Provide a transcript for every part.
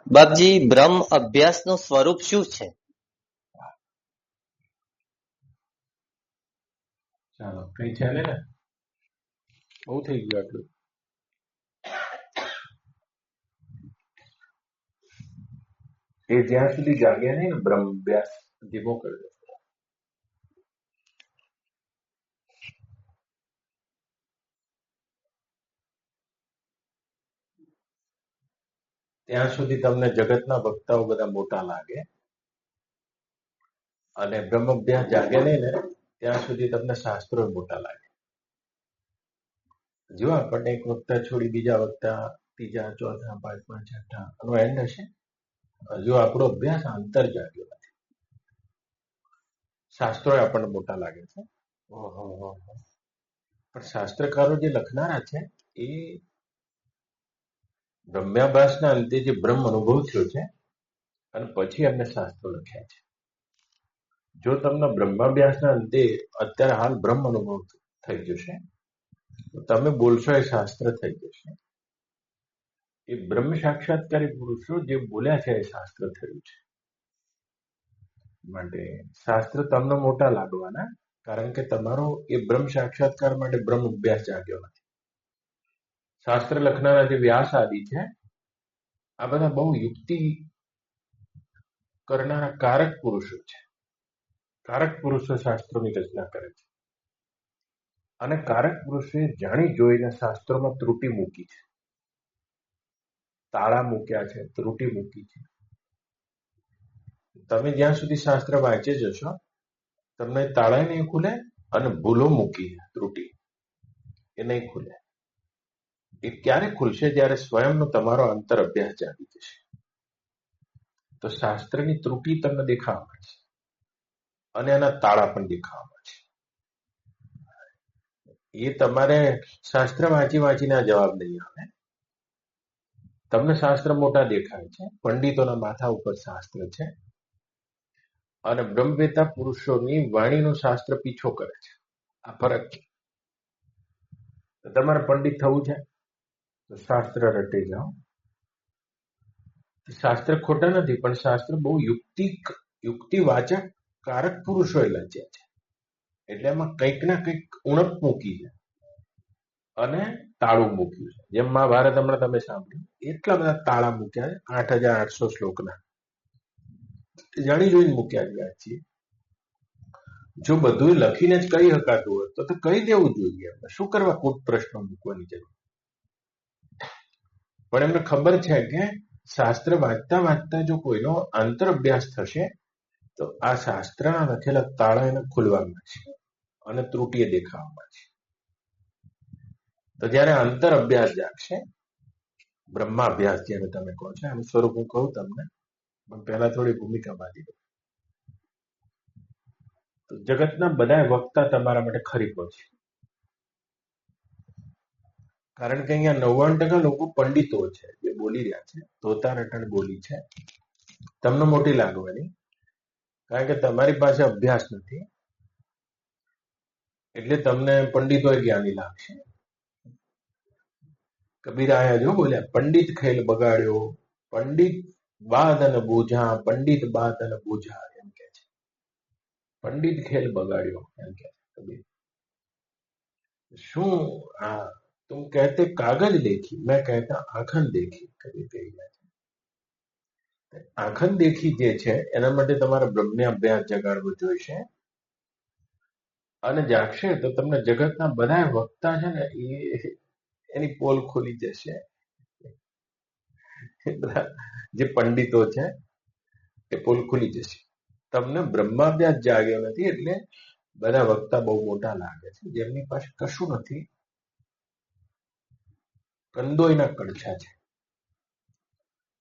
બાપજી, બ્રહ્મ અભ્યાસનું સ્વરૂપ શું છે? ચાલો, કઈ ચાલે ને, બહુ થઈ ગયું આટલું. એ જ્યાં સુધી જાગ્યા નહીં ને બ્રહ્મ અભ્યાસ ધીમો કરી દો. ત્યાં સુધી તમને જગતના વક્તાઓ બધા મોટા લાગે, અને બ્રહ્મ અભ્યાસ જાગે નહીં ને ત્યાં સુધી તમને શાસ્ત્રો મોટા લાગે. જો આપણને એક વક્તા છોડી બીજા વક્તા, ત્રીજા, ચોથા, પાંચમા, છઠ્ઠા આનો એન્ડ હશે. હજુ આપણો અભ્યાસ આંતર જાગ્યો નથી. શાસ્ત્રો આપણને મોટા લાગે છે, પણ શાસ્ત્રકારો જે લખનારા છે એ બ્રહ્માભ્યાસના અંતે જે બ્રહ્મ અનુભવ થયો છે અને પછી એમને શાસ્ત્રો લખ્યા છે. જો તમને બ્રહ્માભ્યાસના અંતે અત્યારે હાલ બ્રહ્મ અનુભવ થઈ જશે તો તમે બોલશો એ શાસ્ત્ર થઈ જશે. એ બ્રહ્મ સાક્ષાત્કારી પુરુષો જે બોલ્યા છે એ શાસ્ત્ર થયું છે. માટે શાસ્ત્ર તમને મોટા લાગવાના, કારણ કે તમારો એ બ્રહ્મ સાક્ષાત્કાર માટે બ્રહ્મ અભ્યાસ જાગ્યો નથી. શાસ્ત્ર લખનારા જે વ્યાસ આદિ છે આ બધા બહુ યુક્તિ કરનારા કારક પુરુષો છે. કારક પુરુષો શાસ્ત્રોની રચના કરે છે, અને કારક પુરુષે જાણી જોઈને શાસ્ત્રોમાં ત્રુટિ મૂકી છે, તાળા મૂક્યા છે, ત્રુટિ મૂકી છે. તમે જ્યાં સુધી શાસ્ત્ર વાંચે જશો તમને તાળા નહીં ખુલે, અને ભૂલો મૂકી ત્રુટિ એ નહીં ખુલે. એ ક્યારે ખુલશે? જ્યારે સ્વયંનો તમારો અંતર અભ્યાસ જાગી જશે. તો શાસ્ત્રની ત્રુટિ તમને દેખાવા મળશે અને એના તાળા પણ દેખાવા મળશે. એ તમારે શાસ્ત્ર વાંચી વાંચીને આ જવાબ નહીં આવે. તમને શાસ્ત્ર મોટા દેખાય છે, પંડિતોના માથા ઉપર શાસ્ત્ર છે, અને બ્રહ્મવેતા પુરુષોની વાણીનો શાસ્ત્ર પીછો કરે છે. આ ફરક છે. તમારે પંડિત થવું છે તો શાસ્ત્ર રટે જાઓ. શાસ્ત્ર ખોટા નથી, પણ શાસ્ત્ર બહુ યુક્તિવાચક કારક પુરુષોએ લખ્યા છે. એટલે એમાં કંઈક ના કંઈક ઉણપ મૂકી છે અને તાળું મૂક્યું છે. જેમ મહાભારત હમણાં તમે સાંભળ્યું, એટલા બધા તાળા મૂક્યા છે, 8800 શ્લોકના. જાણી જોઈને મૂક્યા ગયા છીએ. જો બધું લખીને જ કહી શકાતું હોય તો કહી દેવું જોઈએ. શું કરવા ખુદ પ્રશ્નો મૂકવાની જરૂર? પણ એમને ખબર છે કે શાસ્ત્ર વાંચતા વાંચતા જો કોઈનો આંતર અભ્યાસ થશે તો આ શાસ્ત્રના લખેલા તાળા એને ખુલવા મળશે અને ત્રુટિએ દેખાવા મળશે. તો જયારે અંતર અભ્યાસ જાગશે, બ્રહ્માભ્યાસ જેને તમે કહો છો, એનું સ્વરૂપ હું કહું તમને, પણ પહેલા થોડી ભૂમિકા બાંધી દઉં. તો જગતના બધા વક્તા તમારા માટે ખરીપો છે, કારણ કે અહીંયા 99% લોકો પંડિતો છે જે બોલી રહ્યા છે. ધોતા રટણ બોલી છે. તમને મોટી લાગવાની, કારણ કે તમારી પાસે અભ્યાસ નથી, એટલે તમને પંડિતો જ્ઞાની લાગશે. કબીર આયા જો બોલ્યા, પંડિત ખેલ બગાડ્યો, પંડિત બાદ અને બોઝા, પંડિત બાદ અને બોઝા, એમ કે છે. પંડિત ખેલ બગાડ્યો એમ કે છે કબીર. શું આ तुम कहते कागज देखी, मैं कहता आंखन देखी, કબીર કહી રહ્યા છે. આંખન દેખી જે છે એના માટે તમારે બ્રહ્મ અભ્યાસ જગાડવો જોઈશે, અને જાગશે તો તમને જગતના બધા વક્તા છે ને એની પોલ ખોલી જશે. બધા જે પંડિતો છે એ પોલ ખુલી જશે. તમને બ્રહ્માભ્યાસ જાગ્યો નથી એટલે બધા વક્તા બહુ મોટા લાગે છે, જેમની પાસે કશું નથી. કંદોઈના કડછા છે.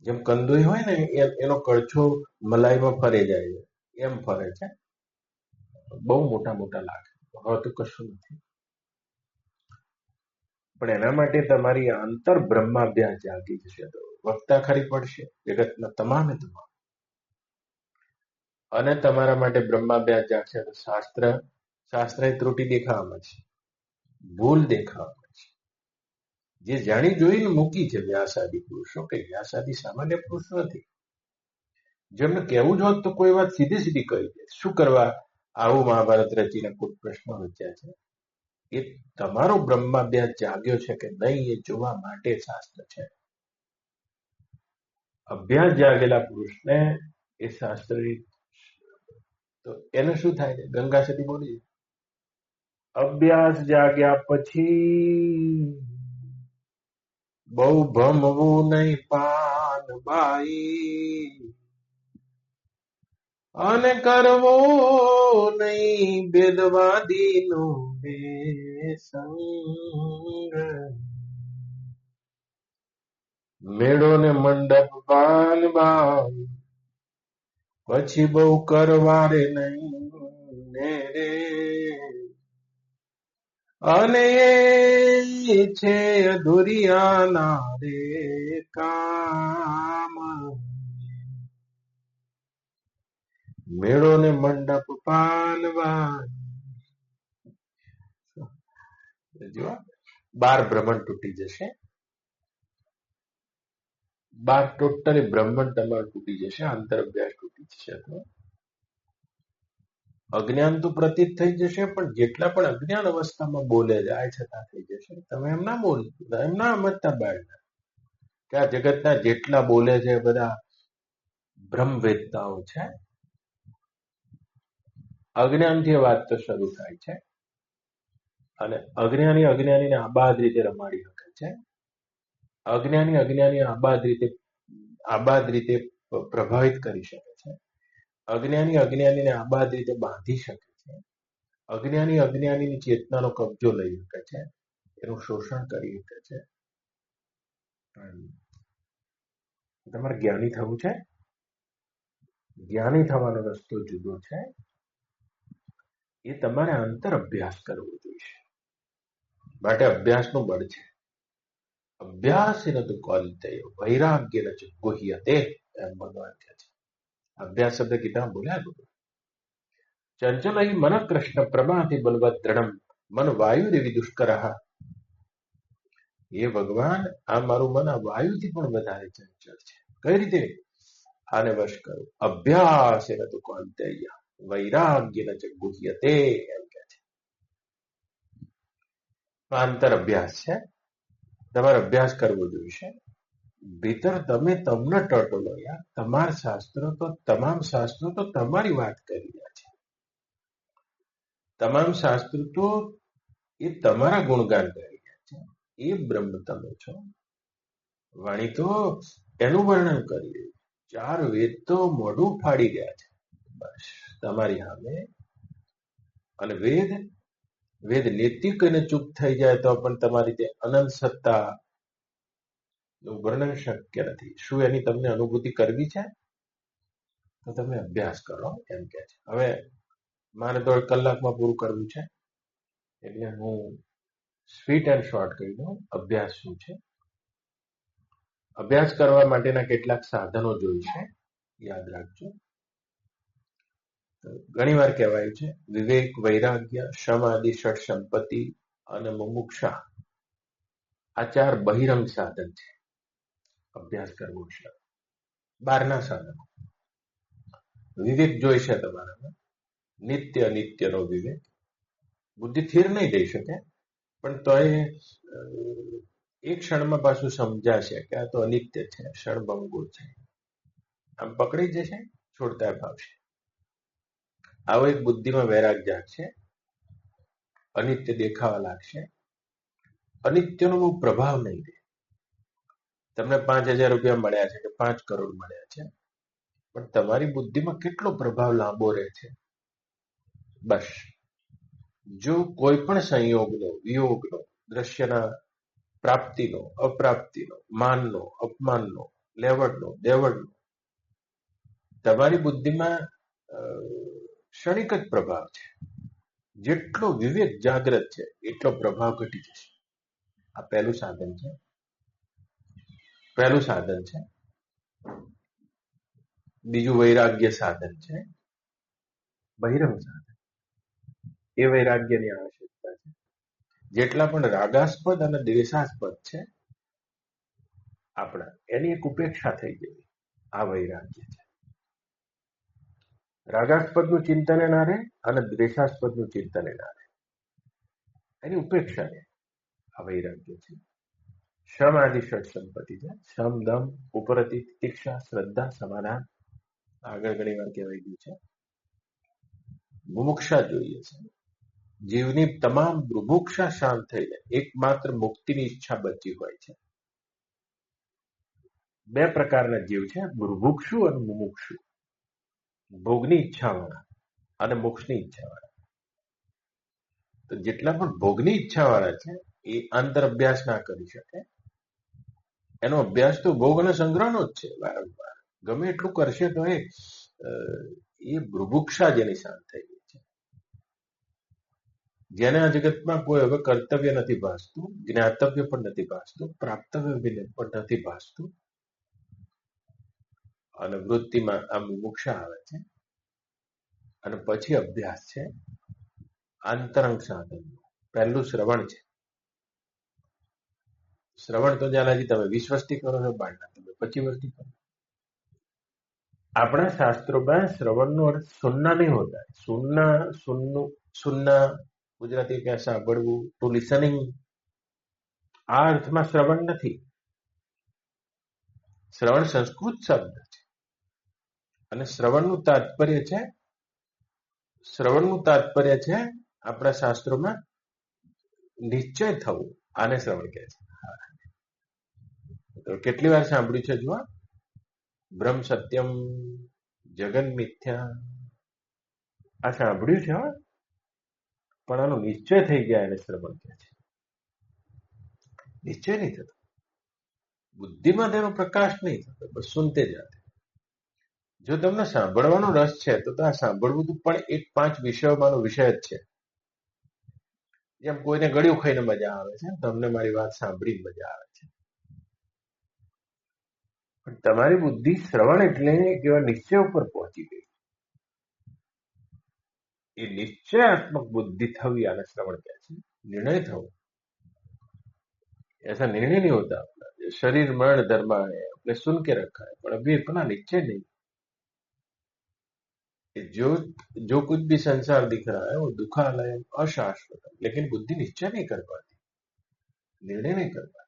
જેમ કંદોઈ હોય ને એનો કડછો મલાઈમાં ફરે જાય છે, એમ ફરે છે. બહુ મોટા મોટા લાગે, હવે તો કશું નથી. પણ એના માટે તમારી અંતર બ્રહ્માભ્યાસ જાગી જશે તો વક્તા ખરી પડશે જગતના તમામે તમામ. અને તમારા માટે બ્રહ્માભ્યાસ જાગશે તો શાસ્ત્ર ત્રુટિ દેખાવા મળશે, ભૂલ દેખાવા મળશે. જે જાણી જોઈને મૂકી છે વ્યાસાદી પુરુષો, કે વ્યાસાદી સામાન્ય પુરુષ નથી. જેમને કહેવું જ હોત તો કોઈ વાત સીધી સીધી કહી દે. શું કરવા આવું મહાભારત રચીને કોઈ પ્રશ્નો રચ્યા છે? એ તમારો બ્રહ્માભ્યાસ જાગ્યો છે કે નહીં એ જોવા માટે શાસ્ત્ર છે. અભ્યાસ જાગેલા પુરુષને એ શાસ્ત્ર, તો એને શું થાય છે? ગંગા સતી બોલી, અભ્યાસ જાગ્યા પછી બહુ ભમવું નહીં પાનબાઈ, અને કરવો નહીં ભેદવાદીનો સંગ, મેળો ને મંડપ પાનબાઈ, પછી બહુ કરવારે નહીં ને રે, અને એ છે અધુરિયાના રે કામ, મેળો ને મંડપ પાનવાન. જો 12 બ્રહ્માંડ તૂટી જશે, 12 ટોટલી બ્રહ્માંડ તમારું તૂટી જશે, અંતર અભ્યાસ તૂટી જશે. તો અજ્ઞાન તો પ્રતીત થઈ જશે, પણ જેટલા પણ અજ્ઞાન અવસ્થામાં બોલે જાય છતાં થઈ જશે. તમે એમ ના બોલતા, એમ ના સમજતા બાળના કે આ જગતના જેટલા બોલે છે બધા બ્રહ્મવેદતાઓ છે. અજ્ઞાનથી વાત તો શરૂ થાય છે, અને અજ્ઞાની અજ્ઞાનીને આબાદ રીતે રમાડી શકે છે. અજ્ઞાની અજ્ઞાની આબાદ રીતે પ્રભાવિત કરી શકે છે. અજ્ઞાની અજ્ઞાનીને આબાદ રીતે બાંધી શકે છે. અજ્ઞાની અજ્ઞાનીની ચેતનાનો કબજો લઈ શકે છે, એનું શોષણ કરી શકે છે. તમારે જ્ઞાની થવું છે. જ્ઞાની થવાનો રસ્તો જુદો છે. એ તમારે અંતર અભ્યાસ કરવો જોઈએ. માટે અભ્યાસનું બળ છે. અભ્યાસેન તુ કૌંતેય વૈરાગ્યેન ચ ગુહ્યતે, એમ ભગવાન કહે છે. અભ્યાસ શબ્દ ગીતામાં બોલ્યા ગુરુ. ચંચલ મન કૃષ્ણ પ્રમાથી બલવત દ્રઢમ મન વાયુરેવી દુષ્કરઃ. એ ભગવાન, આ મારું મન આ વાયુથી પણ વધારે ચંચળ છે. કઈ રીતે? આને વશ કરો. અભ્યાસેન તુ કૌંતેય વૈરાગ્યેન ચ ગુહ્યતે, એમ કે છે. આંતર અભ્યાસ છે. તમારે અભ્યાસ કરવો જોઈશે. ભીતર તમે તમને ટટોલો યાર. તમારા શાસ્ત્રો તો, તમામ શાસ્ત્રો તો તમારી વાત કરી રહ્યા છે. તમામ શાસ્ત્રો તો એ તમારા ગુણગાન કરી રહ્યા છે. એ બ્રહ્મ તમે છો. વાણી તો એનું વર્ણન કરી રહી છે. 4 વેદ તો મોઢું ફાડી ગયા છે બસ તમારી સામે. અને વેદ નૈતિક અને ચૂપ થઈ જાય તો પણ તમારી તે અનંત સત્તા નું વર્ણન શક્ય નથી. શું એની તમને અનુભૂતિ કરવી છે? તો તમે અભ્યાસ કરો, એમ કે છે. હવે મારે તો 1 કલાકમાં પૂરું કરવું છે, એટલે હું સ્વીટ એન્ડ શોર્ટ કહી દઉં. અભ્યાસ શું છે? અભ્યાસ કરવા માટેના કેટલાક સાધનો જોઈશે, યાદ રાખજો. ઘણી વાર કહેવાયું છે વિવેક, વૈરાગ્ય, સમાધિ, ષટ સંપત્તિ અને મુમુક્ષા, આ 4 બહિરંગ સાધન છે અભ્યાસ કરવો છે. બહારના સાધનો. વિવેક જોઈશે તમારામાં, નિત્ય અનિત્યનો વિવેક. બુદ્ધિ સ્થિર નહીં થઈ શકે, પણ તો એક ક્ષણમાં પાછું સમજાશે કે આ તો અનિત્ય છે, ક્ષણભંગુર છે. આમ પકડી જશે, છોડતા ભાવશે. આવો એક બુદ્ધિમાં વૈરાગ જાગશે. અનિત્ય દેખાવા લાગશે. અનિત્યનો બહુ પ્રભાવ નહીં રહે. તમને 5,000 રૂપિયા મળ્યા છે કે 5 કરોડ મળ્યા છે, પણ તમારી બુદ્ધિમાં કેટલો પ્રભાવ લાંબો રહે છે? બસ જો કોઈ પણ સંયોગનો, વિયોગનો, દ્રશ્યના પ્રાપ્તિનો, અપ્રાપ્તિનો, માનનો, અપમાનનો, લેવડનો, દેવડનો તમારી બુદ્ધિમાં ક્ષણિક જ પ્રભાવ છે. જેટલો વિવેક જાગ્રત છે એટલો પ્રભાવ ઘટી જશે. આ પહેલું સાધન છે. બીજું વૈરાગ્ય સાધન છે, બહિરંગ સાધન. એ વૈરાગ્યની આવશ્યકતા છે. જેટલા પણ રાગાસ્પદ અને દ્વેષાસ્પદ છે આપણા, એની એક ઉપેક્ષા થઈ જવી, આ વૈરાગ્ય છે. રાગાસ્પદનું ચિંતન ના રહે અને દ્વેષાસ્પદનું ચિંતન ના રહે, એની ઉપેક્ષા છે, આ વૈરાગ્ય છે. શમ આદિ ષટ સંપત્તિ છે. શમ, દમ, ઉપરતિ, તિતિક્ષા, શ્રદ્ધા, સમાધાન, આગળ ઘણી વાર કહેવાય ગયું છે. મુમુક્ષા જોઈએ છે. જીવની તમામ બુભુક્ષા શાંત થઈ જાય, એકમાત્ર મુક્તિની ઈચ્છા બચી હોય છે. બે પ્રકારના જીવ છે, બુભુક્ષુ અને મુમુક્ષુ. ભોગની ઈચ્છા વાળા અને મોક્ષની ઈચ્છા વાળા. તો જેટલા પણ ભોગની ઈચ્છા વાળા છે એ અંતર અભ્યાસ ના કરી શકે. એનો અભ્યાસ તો ભોગ અને સંગ્રહનો જ છે વારંવાર. ગમે એટલું કરશે તો એ બુભુક્ષા જેની શાંત થઈ ગઈ છે. જેને આ જગતમાં કોઈ હવે કર્તવ્ય નથી ભાસતું, જ્ઞાતવ્ય પણ નથી ભાસતું, પ્રાપ્તવ્ય પણ નથી ભાસતું, અને વૃત્તિમાં આ મુમુક્ષા આવે છે. અને પછી અભ્યાસ છે આંતરંગ સાધન. પહેલું શ્રવણ છે. શ્રવણ તો જ્યાં તમે 20 વર્ષથી કરો છો, બાળના તમે 25 વર્ષથી કરો. આપણા શાસ્ત્રોમાં શ્રવણનો અર્થ સુનના નહીં હોતા. સુનના ગુજરાતી ક્યાં સાંભળવું, ટુ લિસનિંગ, આ અર્થમાં શ્રવણ નથી. શ્રવણ સંસ્કૃત શબ્દ છે અને શ્રવણનું તાત્પર્ય છે આપણા શાસ્ત્રોમાં નિશ્ચય થવું. આને શ્રવણ કહે છે. તો કેટલી વાર સાંભળ્યું છે જુઓ, બ્રહ્મ સત્યમ, જગન મિથ્યા, આ સાંભળ્યું છે, પણ આનો નિશ્ચય થઈ ગયા એને શ્રવણ કહે છે. નિશ્ચય નહીં થતો, બુદ્ધિમાં તેનો પ્રકાશ નહીં થતો, બસ સુનતે જાતે. જો તમને સાંભળવાનો રસ છે તો આ સાંભળવું પણ એક 5 વિષયોમાંનો વિષય જ છે. જેમ કોઈને ગળ્યું ખાઈને મજા આવે છે, તમને મારી વાત સાંભળીને મજા આવે છે. પણ તમારી બુદ્ધિ શ્રવણ એટલે કેવા નિશ્ચય ઉપર પહોંચી ગઈ. એ નિશ્ચયાત્મક બુद्धि થવી આને શ્રवण कहते हैं. निर्णय थो, ऐसा निर्णय नहीं होता अपना. शरीर मरण धर्मा है, अपने सुन के रखा है, पर अभी अपना निश्चय नहीं. जो कुछ भी संसार दिख रहा है वो दुखालय अशाश्वत, लेकिन बुद्धि निश्चय नहीं कर पाती, निर्णय नहीं कर पाती.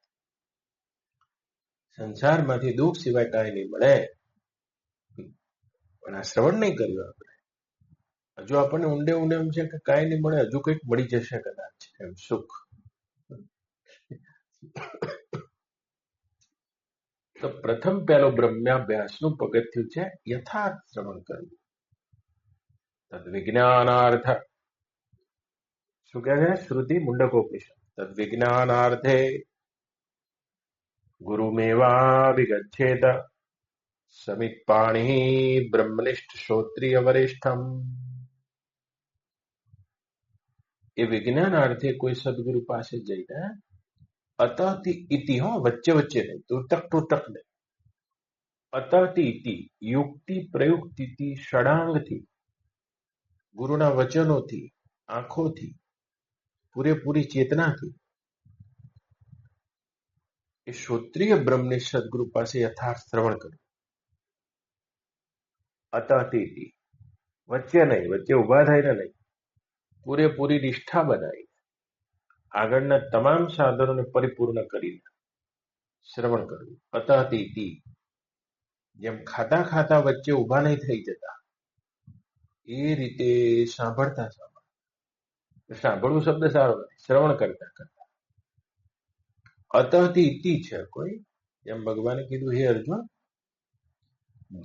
સંસારમાંથી દુઃખ સિવાય કાંઈ નહીં મળે, પણ આ શ્રવણ નહીં કર્યું આપણે. હજુ આપણને ઊંડે ઊંડે એમ છે કે કાંઈ નહીં મળે, હજુ કંઈક મળી જશે કદાચ, એમ સુખ. તો પ્રથમ પહેલો બ્રહ્માભ્યાસનું પગથિયું છે યથાર્થ શ્રવણ કરવું. તદ્વિજ્ઞાનાર્થ, શું કહે છે શ્રુતિ મુંડકોપનિષદ, તદ્વિજ્ઞાનાર્થે ગુરુમેવાભિગચ્છેત સમિત્પાણિ બ્રહ્મનિષ્ઠ શ્રોત્રિય વરિષ્ઠમ. એ વિજ્ઞાનાર્થે કોઈ સદગુરુ પાસે જઈને અતઃતિ ઇતિ, વચ્ચે વચ્ચે નહીં, તૂટક નહીં, અતઃતિ ઇતિ, યુક્તિ પ્રયુક્તિથી, ષડાંગથી, ગુરુના વચનોથી, આંખોથી, પૂરેપૂરી ચેતનાથી એ શ્રોત્રિય બ્રહ્મની સદગુરુ પાસે યથાર્થ શ્રવણ કર્યું. અતઃતિ ઇતિ, વચ્ચે નહીં, વચ્ચે ઉભા થઈને નહીં, પૂરેપૂરી નિષ્ઠા બનાવી આગળના તમામ સાધનોને પરિપૂર્ણ કરીને શ્રવણ કરવું. અતઃતિ ઇતિ, જેમ ખાતા ખાતા વચ્ચે ઉભા નહીં થઈ જતા, એ રીતે સાંભળતા સાંભળવું શબ્દ સારો નથી, શ્રવણ કરતા કરતા. અતઃતિ ઇતિ છે કોઈ, જેમ ભગવાને કીધું, હે અર્જુન,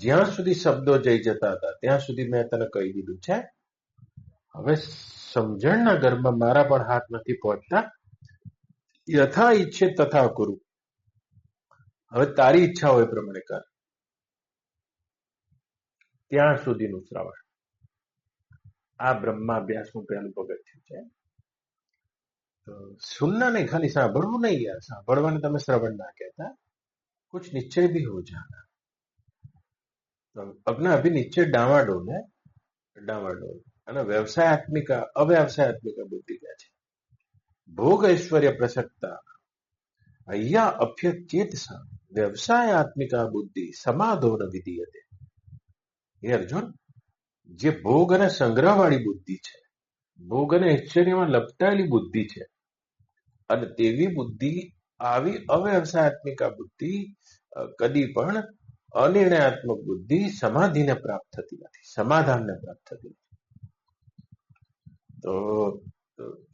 જ્યાં સુધી શબ્દો જઈ જતા હતા ત્યાં સુધી મેં તને કહી દીધું છે. હવે સમજણના ઘરમાં મારા પણ હાથ નથી પહોંચતા. યથા ઈચ્છે તથા કરું, હવે તારી ઈચ્છા હોય એ પ્રમાણે કર. ત્યાં સુધીનું શ્રવણ, આ બ્રહ્માભ્યાસનું પહેલું પગથિયું છે. સુનના નહીં, ખાલી સાંભળવું નહીં યાર, સાંભળવાને તમે શ્રવણ ના કહેતા, कुछ निश्चय भी हो जाना. तो अपना अभी निश्चय डावाडोल है, डावाडोल. અને વ્યવસાયાત્મિકા અવ્યવસાયાત્મિકા બુદ્ધિ કહે છે. ભોગ ઐશ્વર્ય પ્રસક્તા અહીંયા અભ્યચેત વ્યવસાયાત્મિકા બુદ્ધિ સમાધો ન વિધીયતે. હે અર્જુન, જે ભોગ અને સંગ્રહ વાળી બુદ્ધિ છે, ભોગ અને ઐશ્વર્યમાં લપટાયેલી બુદ્ધિ છે, અને તેવી બુદ્ધિ, આવી અવ્યવસાયાત્મિકા બુદ્ધિ કદી પણ અનિર્ણયાત્મક બુદ્ધિ સમાધિને પ્રાપ્ત થતી નથી, સમાધાનને પ્રાપ્ત થતી નથી. તો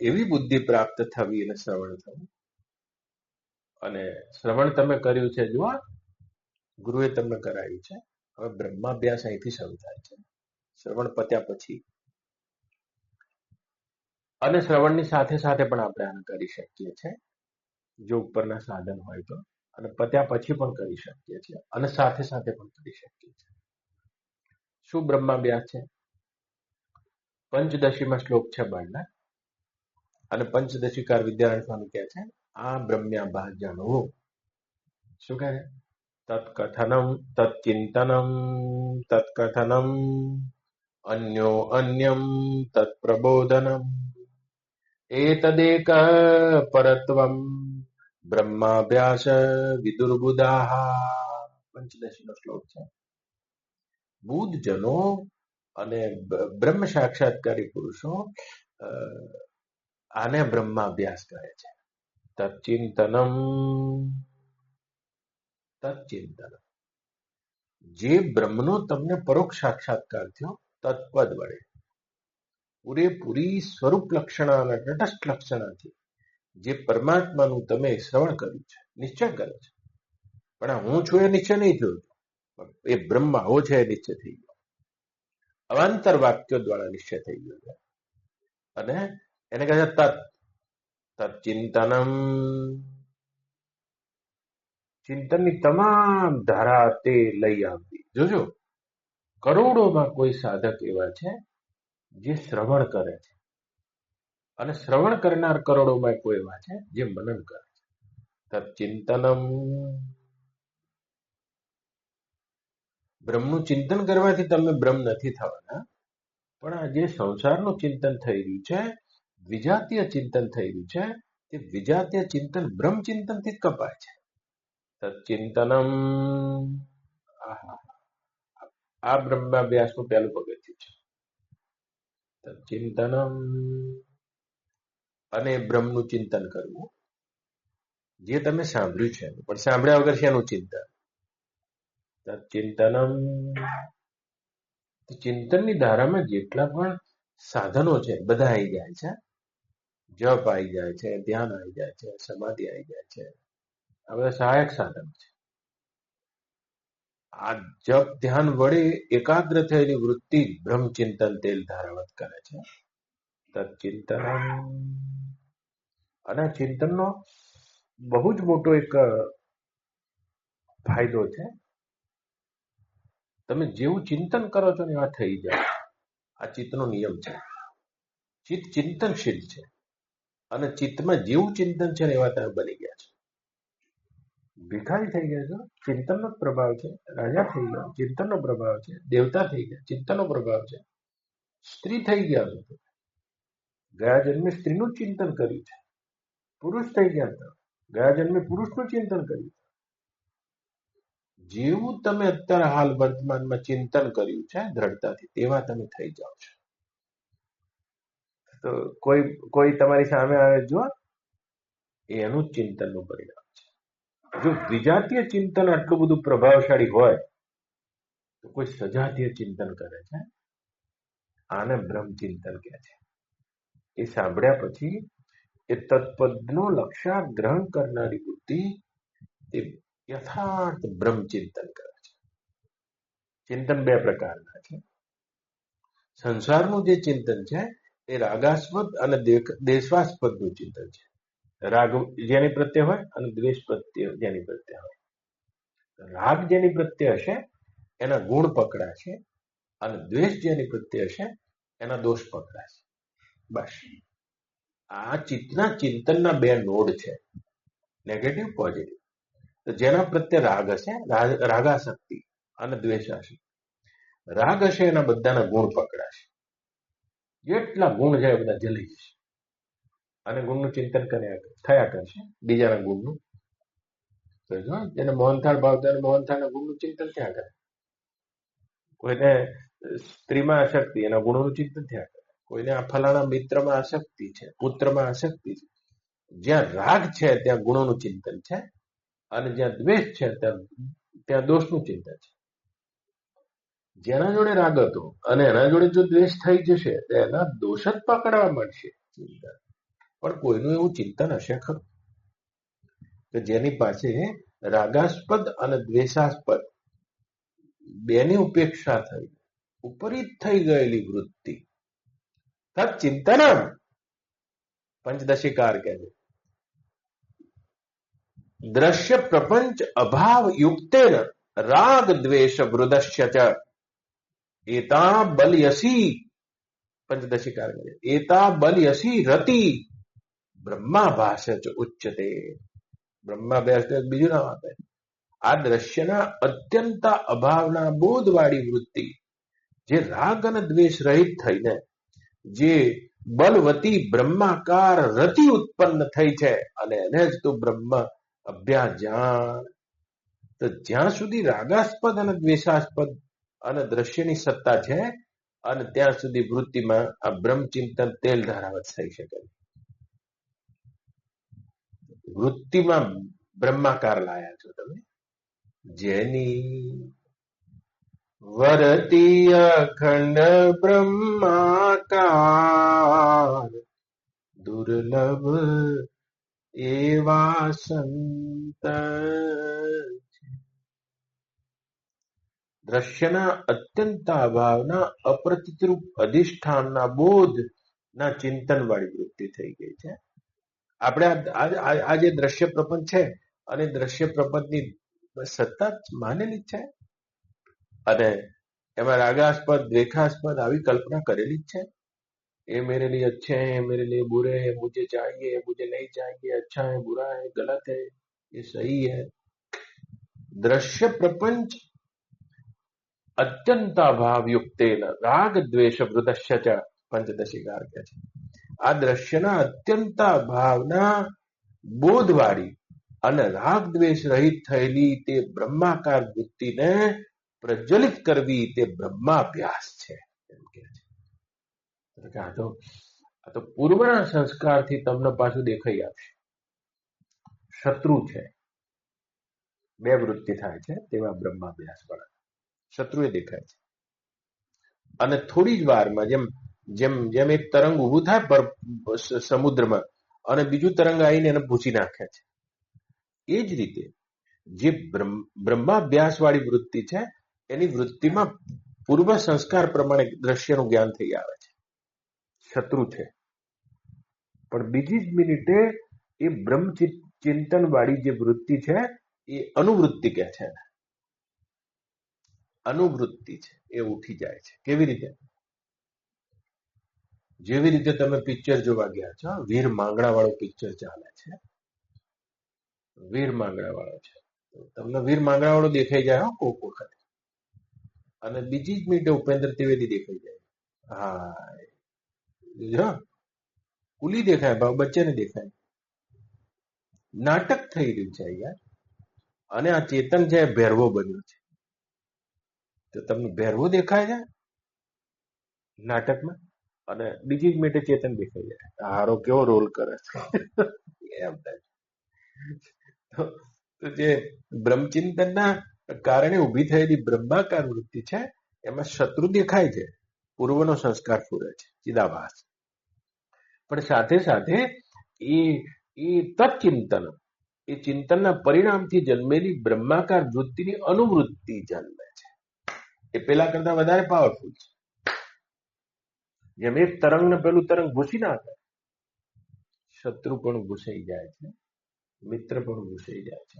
એવી બુદ્ધિ પ્રાપ્ત થવી અને શ્રવણ થવું. અને શ્રવણ તમે કર્યું છે, જુઓ ગુરુએ તમને કરાયું છે. હવે બ્રહ્માભ્યાસ અહીંથી શરૂ થાય છે, શ્રવણ પત્યા પછી. અને શ્રવણની સાથે સાથે પણ આપણે આને કરી શકીએ છીએ, જો ઉપરના સાધન હોય તો. અને પત્યા પછી પણ કરી શકીએ છીએ, અને સાથે સાથે પણ કરી શકીએ છીએ. શું બ્રહ્માભ્યાસ છે? પંચદશીમાં શ્લોક છે 12. અને પંચદશીકાર વિદ્યારાયણ સ્વામી કહે છે, આ બ્રહ્મ્યાભાસ જાણવું. શું કહે છે? તત્કથનમ તત્ચિંતનમ તત્કથનમ અન્યો અન્યમ તત્પ્રબોધનમ એતદેક પરત્વમ બ્રહ્માભ્યાસ વિદુર્બુદાહ. પંચદશીનો શ્લોક છે. બુદ્ધજનો અને બ્રહ્મ સાક્ષાત્કારી પુરુષો આને બ્રહ્માભ્યાસ કહે છે. તત્ચિંતનમ તત્ચિંતન, જે બ્રહ્મનો તમને પરોક્ષ સાક્ષાત્કાર થયો તત્પદ વડે, પૂરેપૂરી સ્વરૂપ લક્ષણા અને તટસ્થ લક્ષણાથી જે પરમાત્માનું તમે શ્રવણ કર્યું છે, નિશ્ચય કર્યો છે. પણ આ હું છું એ નિશ્ચય નહીં થયો, એ બ્રહ્મ આવો છે એ નિશ્ચય થઈ ગયો, અવાંતર વાક્યો દ્વારા નિશ્ચય થઈ ગયો છે. અને એને કહે છે તત્ચિંતનમ, ચિંતનની તમામ ધારા તે લઈ આવતી. જોજો, કરોડોમાં કોઈ સાધક એવા છે જે શ્રવણ કરે છે, અને શ્રવણ કરનાર કરોડોમાં કોઈ એવા છે જે મનન કરે છે. તત્ચિંતનમ, બ્રહ્મનું ચિંતન કરવાથી તમે બ્રહ્મ નથી થવાના, પણ આ જે સંસારનું ચિંતન થઈ રહ્યું છે, વિજાતીય ચિંતન થઈ રહ્યું છે, તે વિજાતીય ચિંતન બ્રહ્મ ચિંતનથી જ કપાય છે. તત્ચિંતનમ, આ બ્રહ્માભ્યાસનું પહેલું પગથિયું છે. તત્ચિંતનમ, અને બ્રહ્મનું ચિંતન કરવું. જે તમે સાંભળ્યું છે, પણ સાંભળ્યા વગર શેનું ચિંતન? તત્ચિંતનમ, ચિંતનની ધારામાં જેટલા પણ સાધનો છે બધા આવી જાય છે. જપ આવી જાય છે, ધ્યાન આવી જાય છે, સમાધિ આવી જાય છે. આ બધા સહાયક સાધનો છે. આ જપ ધ્યાન વડે એકાગ્ર થયેલી વૃત્તિ બ્રહ્મચિંતન તેલ ધારાવત કરે છે. તત્ચિંતનમ, અને ચિંતનનો બહુ જ મોટો એક ફાયદો છે. તમે જેવું ચિંતન કરો છો ને એવા થઈ જાય. આ ચિત્તનો નિયમ છે. ચિત્ત ચિંતનશીલ છે, અને ચિત્તમાં જેવું ચિંતન છે ને એવા તમે બની ગયા છો. ભિખારી થઈ ગયા છો, ચિંતનનો જ પ્રભાવ છે. રાજા થઈ ગયા, ચિંતનનો પ્રભાવ છે. દેવતા થઈ ગયા, ચિંતનનો પ્રભાવ છે. સ્ત્રી થઈ ગયા છો, ગયા જન્મે સ્ત્રીનું ચિંતન કર્યું છે. પુરુષ થઈ ગયા હતા, ગયા જન્મે પુરુષનું ચિંતન કર્યું. જેવું તમે અત્યારે હાલ વર્તમાનમાં ચિંતન કર્યું છે દ્રઢતાથી, તેવા તમે થઈ જાઓ છો. તો કોઈ તમારી સામે આવે, જો એનું જ ચિંતનનું પરિણામ છે. જો વિજાતીય ચિંતન આટલું બધું પ્રભાવશાળી હોય તો કોઈ સજાતીય ચિંતન કરે છે, આને બ્રહ્મચિંતન કહે છે. એ સાંભળ્યા પછી એ તત્પદનો લક્ષ્યાર્થ ગ્રહણ કરનારી બુદ્ધિ તે યથાર્થ બ્રહ્મચિંતન કરે છે. ચિંતન બે પ્રકારના છે. સંસારનું જે ચિંતન છે એ રાગાસ્પદ અને દ્વેષાસ્પદનું ચિંતન છે. રાગ જેની પ્રત્યે હોય અને દ્વેષ પ્રત્યે જેની પ્રત્યે હોય. રાગ જેની પ્રત્યે હશે એના ગુણ પકડાશે, અને દ્વેષ જેની પ્રત્યે હશે એના દોષ પકડાશે. બસ આ ચિત્તના ચિંતનના બે નોડ છે, નેગેટિવ પોઝિટિવ. તો જેના પ્રત્યે રાગ હશે, રાગાસક્તિ, અને દ્વેષાસક્તિ. રાગ હશે એના બધાના ગુણ પકડાશે. જેટલા ગુણ છે એ બધા જલી જશે, અને ગુણનું ચિંતન થયા કરશે બીજાના ગુણનું. જેને મોહનથાળ ભાવતા હોય મોહનથાળના ગુણનું ચિંતન થયા કરે, કોઈને સ્ત્રીમાં આસક્તિ એના ગુણોનું ચિંતન થયા કરે, કોઈને આ ફલાણા મિત્રમાં આસક્તિ છે, પુત્રમાં આસક્તિ છે. જ્યાં રાગ છે ત્યાં ગુણોનું ચિંતન છે, અને જ્યાં દ્વેષ છે ત્યાં દોષનું ચિંતન છે. જેના જોડે રાગ હતો અને એના જોડે જો દ્વેષ થઈ જશે તો એના દોષ જ પકડવા મળશે. પણ કોઈનું એવું ચિંતન હશે ખરું કે જેની પાસે રાગાસ્પદ અને દ્વેષાસ્પદ બેની ઉપેક્ષા થઈ, ઉપરિત થઈ ગયેલી વૃત્તિ તत् ચિંતનમ પંચદશીકાર કહે છે. દ્રશ્ય પ્રપંચ અભાવ યુક્તેન રાગ દ્વેષ વૃદસ્ય ચ એતા બલયસી પંચદશીકાર કહે એતા બલયસી રતિ બ્રહ્માભાસ ચ ઉચ્યતે. બ્રહ્માભાસ બીજું નામ આપે. આ દ્રશ્યના અત્યંત અભાવના બોધવાળી વૃત્તિ જે રાગ અને દ્વેષ રહિત થઈને જે બલવતી બ્રહ્માકાર રતિ ઉત્પન્ન થઈ છે, અને એને જ તો બ્રહ્મ અભ્યાસ જાણ. તો જ્યાં સુધી રાગાસ્પદ અને દ્વેષાસ્પદ અને દ્રશ્યની સત્તા છે, અને ત્યાં સુધી વૃત્તિમાં આ બ્રહ્મચિંતન તેલ ધારાવત થઈ શકે. વૃત્તિમાં બ્રહ્માકાર લાયા છો તમે, જેની વરતી અખંડ બ્રહ્માકાર દુર્લભ એવા સંત. દ્રશ્યના અત્યંત અભાવના અપ્રતિરૂપ અધિષ્ઠાનના બોધના ચિંતન વાળી વૃત્તિ થઈ ગઈ છે. આપણે આ જે દ્રશ્ય પ્રપંચ છે અને દ્રશ્ય પ્રપંચની સત્તા માનેલી છે, અને એમાં રાગાસ્પદ દ્વેષાસ્પદ આવી કલ્પના કરેલી જ છે. ये मेरे लिए अच्छे हैं, ये मेरे लिए बुरे हैं, मुझे चाहिए, मुझे नहीं चाहिए, अच्छा है, बुरा है, गलत है, ये सही है. दृश्य प्रपंच અત્યંતાભાવ યુક્તેન રાગ દ્વેષ વૃદસ્ય ચ પંચદશીકાર કહે છે. આ દ્રશ્યના અત્યંતાભાવના બોધવાળી અને રાગ દ્વેષ રહિત થયેલી તે બ્રહ્માકાર વૃત્તિને પ્રજ્વલિત કરવી તે બ્રહ્માભ્યાસ છે એમ કે છે. આ તો પૂર્વના સંસ્કારથી તમને પાછું દેખાઈ આવશે. શત્રુ છે, બે વૃત્તિ થાય છે તેવા બ્રહ્માભ્યાસ વાળા શત્રુએ દેખાય છે. અને થોડી જ વારમાં જેમ જેમ જેમ એક તરંગ ઊભું થાય પર સમુદ્રમાં અને બીજું તરંગ આવીને એને ભૂસી નાખે છે, એ જ રીતે જે બ્રહ્માભ્યાસ વાળી વૃત્તિ છે એની વૃત્તિમાં પૂર્વ સંસ્કાર પ્રમાણે દ્રશ્યનું જ્ઞાન થઈ આવે છે. શત્રુ છે, પણ બીજી જ મિનિટે એ બ્રહ્મ ચિંતન વાળી જે વૃત્તિ છે એ અનુવૃત્તિ કહે છે, અનુવૃત્તિ છે, એ ઉઠી જાય છે. કેવી રીતે? જેવી રીતે તમે પિક્ચર જોવા ગયા છો, વીર માંગણા વાળું પિક્ચર ચાલે છે, વીર માંગણા વાળો છે, તમને વીર માંગણા વાળો દેખાઈ જાય કોક વખત, અને બીજી જ મિનિટે ઉપેન્દ્ર ત્રિવેદી દેખાઈ જાય. હા, કુલી દેખાય, ભાવ બચ્ચન દેખાય. નાટક થઈ રહ્યું છે યાર. અને આ ચેતન છે ભેરવો બન્યો છે, તો તમને ભેરવો દેખાય છે નાટકમાં, અને બીજી જ મિનિટે ચેતન દેખાઈ જાય. હારો કેવો રોલ કરે છે એમ થાય. તો જે બ્રહ્મચિંતનના કારણે ઉભી થયેલી બ્રહ્માકાર વૃત્તિ છે એમાં શત્રુ દેખાય છે, પૂર્વનો સંસ્કાર ફૂરે છે, ચિદાભાસ. પણ સાથે સાથે એ તત્ચિંતન, એ ચિંતનના પરિણામથી જન્મેલી બ્રહ્માકાર વૃત્તિની અનુવૃત્તિ જન્મે છે. એ પેલા કરતા વધારે પાવરફુલ છે. જેમ એક તરંગ ને પેલું તરંગ ભૂસી નાખે, શત્રુ પણ ભૂસાઈ જાય છે, મિત્ર પણ ભૂસાઈ જાય છે.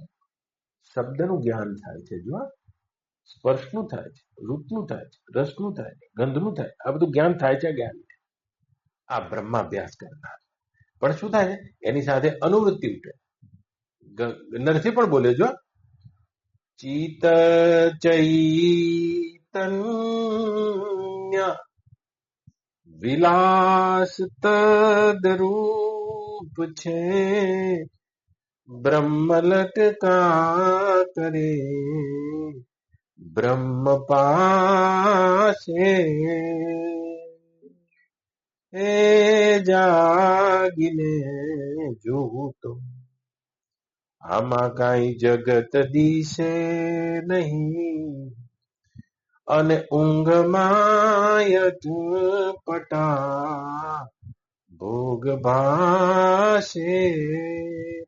શબ્દનું જ્ઞાન થાય છે, જો સ્પર્શનું થાય છે, રૂપનું થાય છે, રસનું થાય છે, ગંધનું થાય, આ બધું જ્ઞાન થાય છે. જ્ઞાન આ બ્રહ્માભ્યાસ કરનાર. પણ શું થાય છે? એની સાથે અનુવૃત્તિ ઉઠે. નરસિંહ પણ બોલે જો, ચિત ચૈતન્ય વિલાસ તદરૂપ છે, બ્રહ્મ લટકા કરે બ્રહ્મ પાસે એ જાગીને જોઉં તો આમાં કાંઈ જગત દિશે નહીં અને ઊંઘમાં પટા ભોગ ભાસે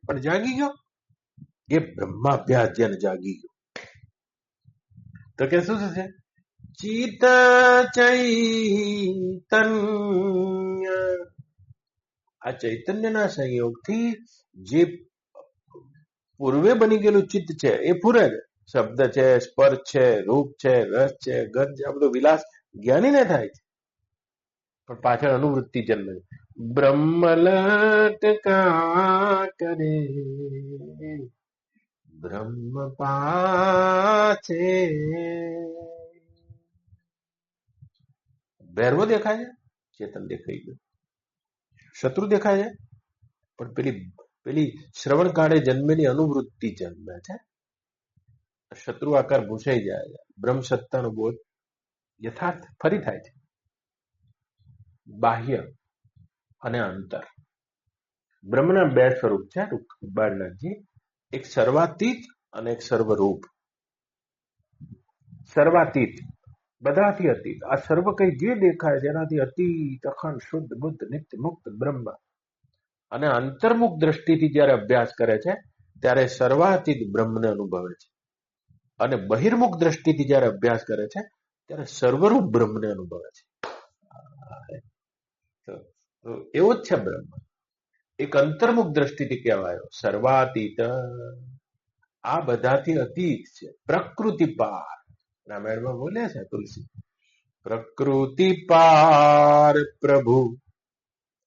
પણ જાગી ગયો એ બ્રહ્માભ્યાસ જેને જાગી ગયો તો કે શું થશે ચિત ચૈતન્ય આ ચૈતન્યના સંયોગથી જે પૂર્વે બની ગયેલું ચિત્ત છે એ પૂરે છે શબ્દ છે સ્પર્શ છે રૂપ છે રસ છે ગંધ છે આ બધો વિલાસ જ્ઞાનીને થાય છે પણ પાછળ અનુવૃત્તિ જન્મે બ્રહ્મ લટકા કરે બ્રહ્મ પાસે ભેરવો દેખાય છે ચેતન દેખાઈ ગયું શત્રુ દેખાય છે પણ પેલી શ્રવણ કાળે જન્મેલી અનુવૃત્તિ જન્મે છે શત્રુ આકાર ભૂસાઈ જાય છે બ્રહ્મ સત્તાનો બોધ યથાર્થ ફરી થાય છે બાહ્ય અને અંતર બ્રહ્મના બે સ્વરૂપ છે બાળનાથજી એક સર્વાતીત અને એક સર્વરૂપ સર્વાતીત બધાથી અતીત આ સર્વ કઈ જે દેખાય છે એનાથી અતીત અખંડ શુદ્ધ બુદ્ધ નિત્ય મુક્ત બ્રહ્મ અને અંતર્મુખ દ્રષ્ટિથી જયારે અભ્યાસ કરે છે ત્યારે સર્વાતીત બ્રહ્મને અનુભવે છે અને બહિર્મુખ દ્રષ્ટિથી જયારે અભ્યાસ કરે છે ત્યારે સર્વરૂપ બ્રહ્મને અનુભવે છે એવો જ છે બ્રહ્મ એક અંતર્મુખ દ્રષ્ટિથી કહેવાયો સર્વાતીત આ બધાથી અતીત છે પ્રકૃતિ પાર રામાયણમાં બોલે છે તુલસી પ્રકૃતિ પાર પ્રભુ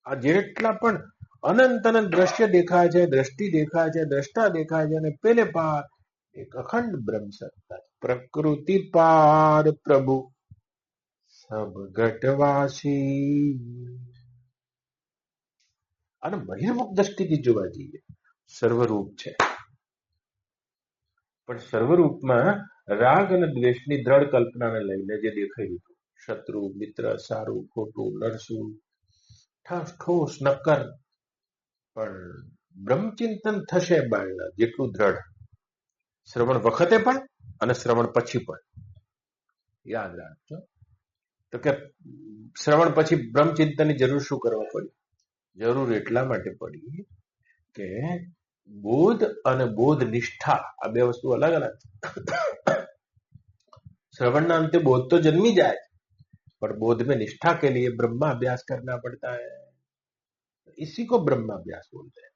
આ જેટલા પણ અનંત અનંત દ્રશ્ય દેખાય છે દ્રષ્ટિ દેખાય છે દ્રષ્ટા દેખાય છે અને પેલે પાર એક અખંડ બ્રહ્મ સત્તા પ્રકૃતિ પાર પ્રભુ સબ ઘટવાસી અને બહિર્મુખ દ્રષ્ટિથી જોવા જઈએ સર્વરૂપ છે પણ સર્વરૂપમાં રાગ અને દ્વેષની દ્રઢ કલ્પનાને લઈને જે દેખાઈ હતું શત્રુ મિત્ર સારું ખોટું નરસું ઠોસ નક્કર પણ બ્રહ્મચિંતન થશે બાળના જેટલું દ્રઢ શ્રવણ વખતે પણ અને શ્રવણ પછી પણ યાદ રાખજો તો કે શ્રવણ પછી બ્રહ્મચિંતનની જરૂર શું કરવા પડી જરૂર એટલા માટે પડી કે બોધ અને બોધ નિષ્ઠા આ બે વસ્તુ અલગ અલગ છે श्रवणना अंते बोध तो जन्मी जाए पर बोध में निष्ठा के लिए ब्रह्माभ्यास करना पड़ता है इसी को ब्रह्माभ्यास बोलते हैं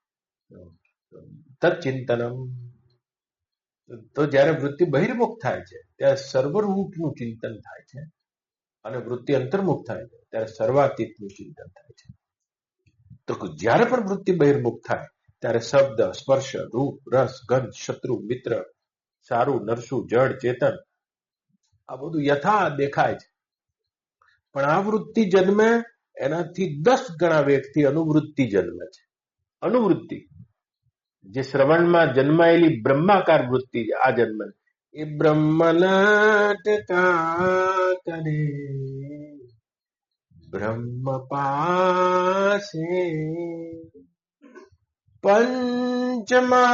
तत्चिंतनम तो જ્યારે વૃત્તિ બહિર્મુખ થાય છે ત્યારે સર્વરૂપનું ચિંતન થાય છે અને વૃત્તિ અંતર્મુખ થાય છે ત્યારે સર્વાતીતનું ચિંતન થાય છે તો જ્યારે પણ વૃત્તિ બહિર્મુખ થાય ત્યારે શબ્દ સ્પર્શ રૂપ રસ ગંધ શત્રુ મિત્ર સારું નરસું જડ ચેતન આ બધું યથા દેખાય છે પણ આ વૃત્તિ જન્મે એનાથી 10 ગણા વેગથી અનુવૃત્તિ જન્મે છે અનુવૃત્તિ જે શ્રવણમાં જન્માયેલી બ્રહ્માકાર વૃત્તિ આ જન્મે એ બ્રહ્મ લટકા કરે બ્રહ્મ પાસે પંચમા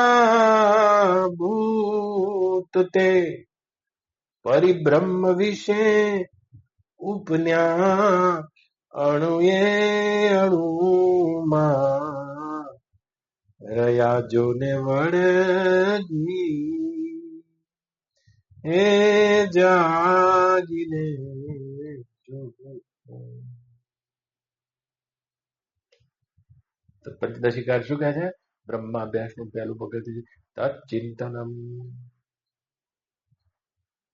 ભૂત તે પરિબ્રહ્મ વિશે ઉપન્યા અણુએ અણુમાં રહ્યા જોને વળગી હે જાગીને તો પંચદશીકાર શું કહે છે બ્રહ્માભ્યાસનું પહેલું પગથિયું છે તત્ચિંતનમ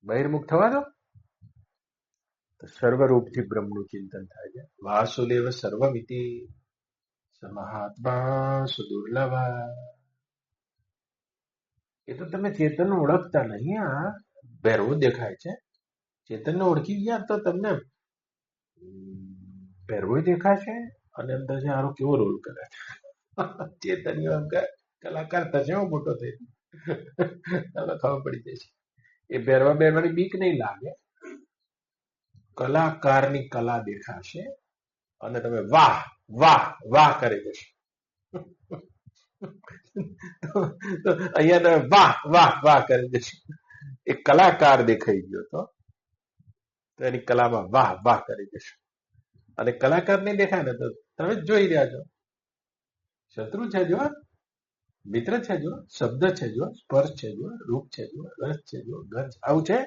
બહિર્મુખ થવા દો તો સર્વરૂપથી બ્રહ્મનું ચિંતન થાય છે વાસુદેવ સર્વમિતિ સમહાત્મા સુદુર્લભ એ તો તમે ચેતનને ઓળખતા નહીં આ ભેરવો દેખાય છે ચેતનને ઓળખી ગયા તો તમને ભેરવો દેખાશે અને અંદર છે આરો કેવો રોલ કરે છે ચેતન એમ કહે કલાકાર થશે હો મોટો થઈ. તમને ખબર પડી જશે. એ બેરવાની બીક નહીં લાગે. કલાકારની કલા દેખાશે અને તમે વાહ વાહ વાહ કરી દેશો. તો અહીંયા તમે વાહ વાહ વાહ કરી દેશો. એક કલાકાર દેખાઈ ગયો તો એની કલામાં વાહ વાહ કરી દેશો. અને કલાકાર નહીં દેખાય ને તો તમે જ જોઈ રહ્યા છો. શત્રુ છે જો, મિત્ર છે જો, શબ્દ છે જો, સ્પર્શ છે જો, રૂપ છે જો, રસ છે જો, ગંધ આવું છે.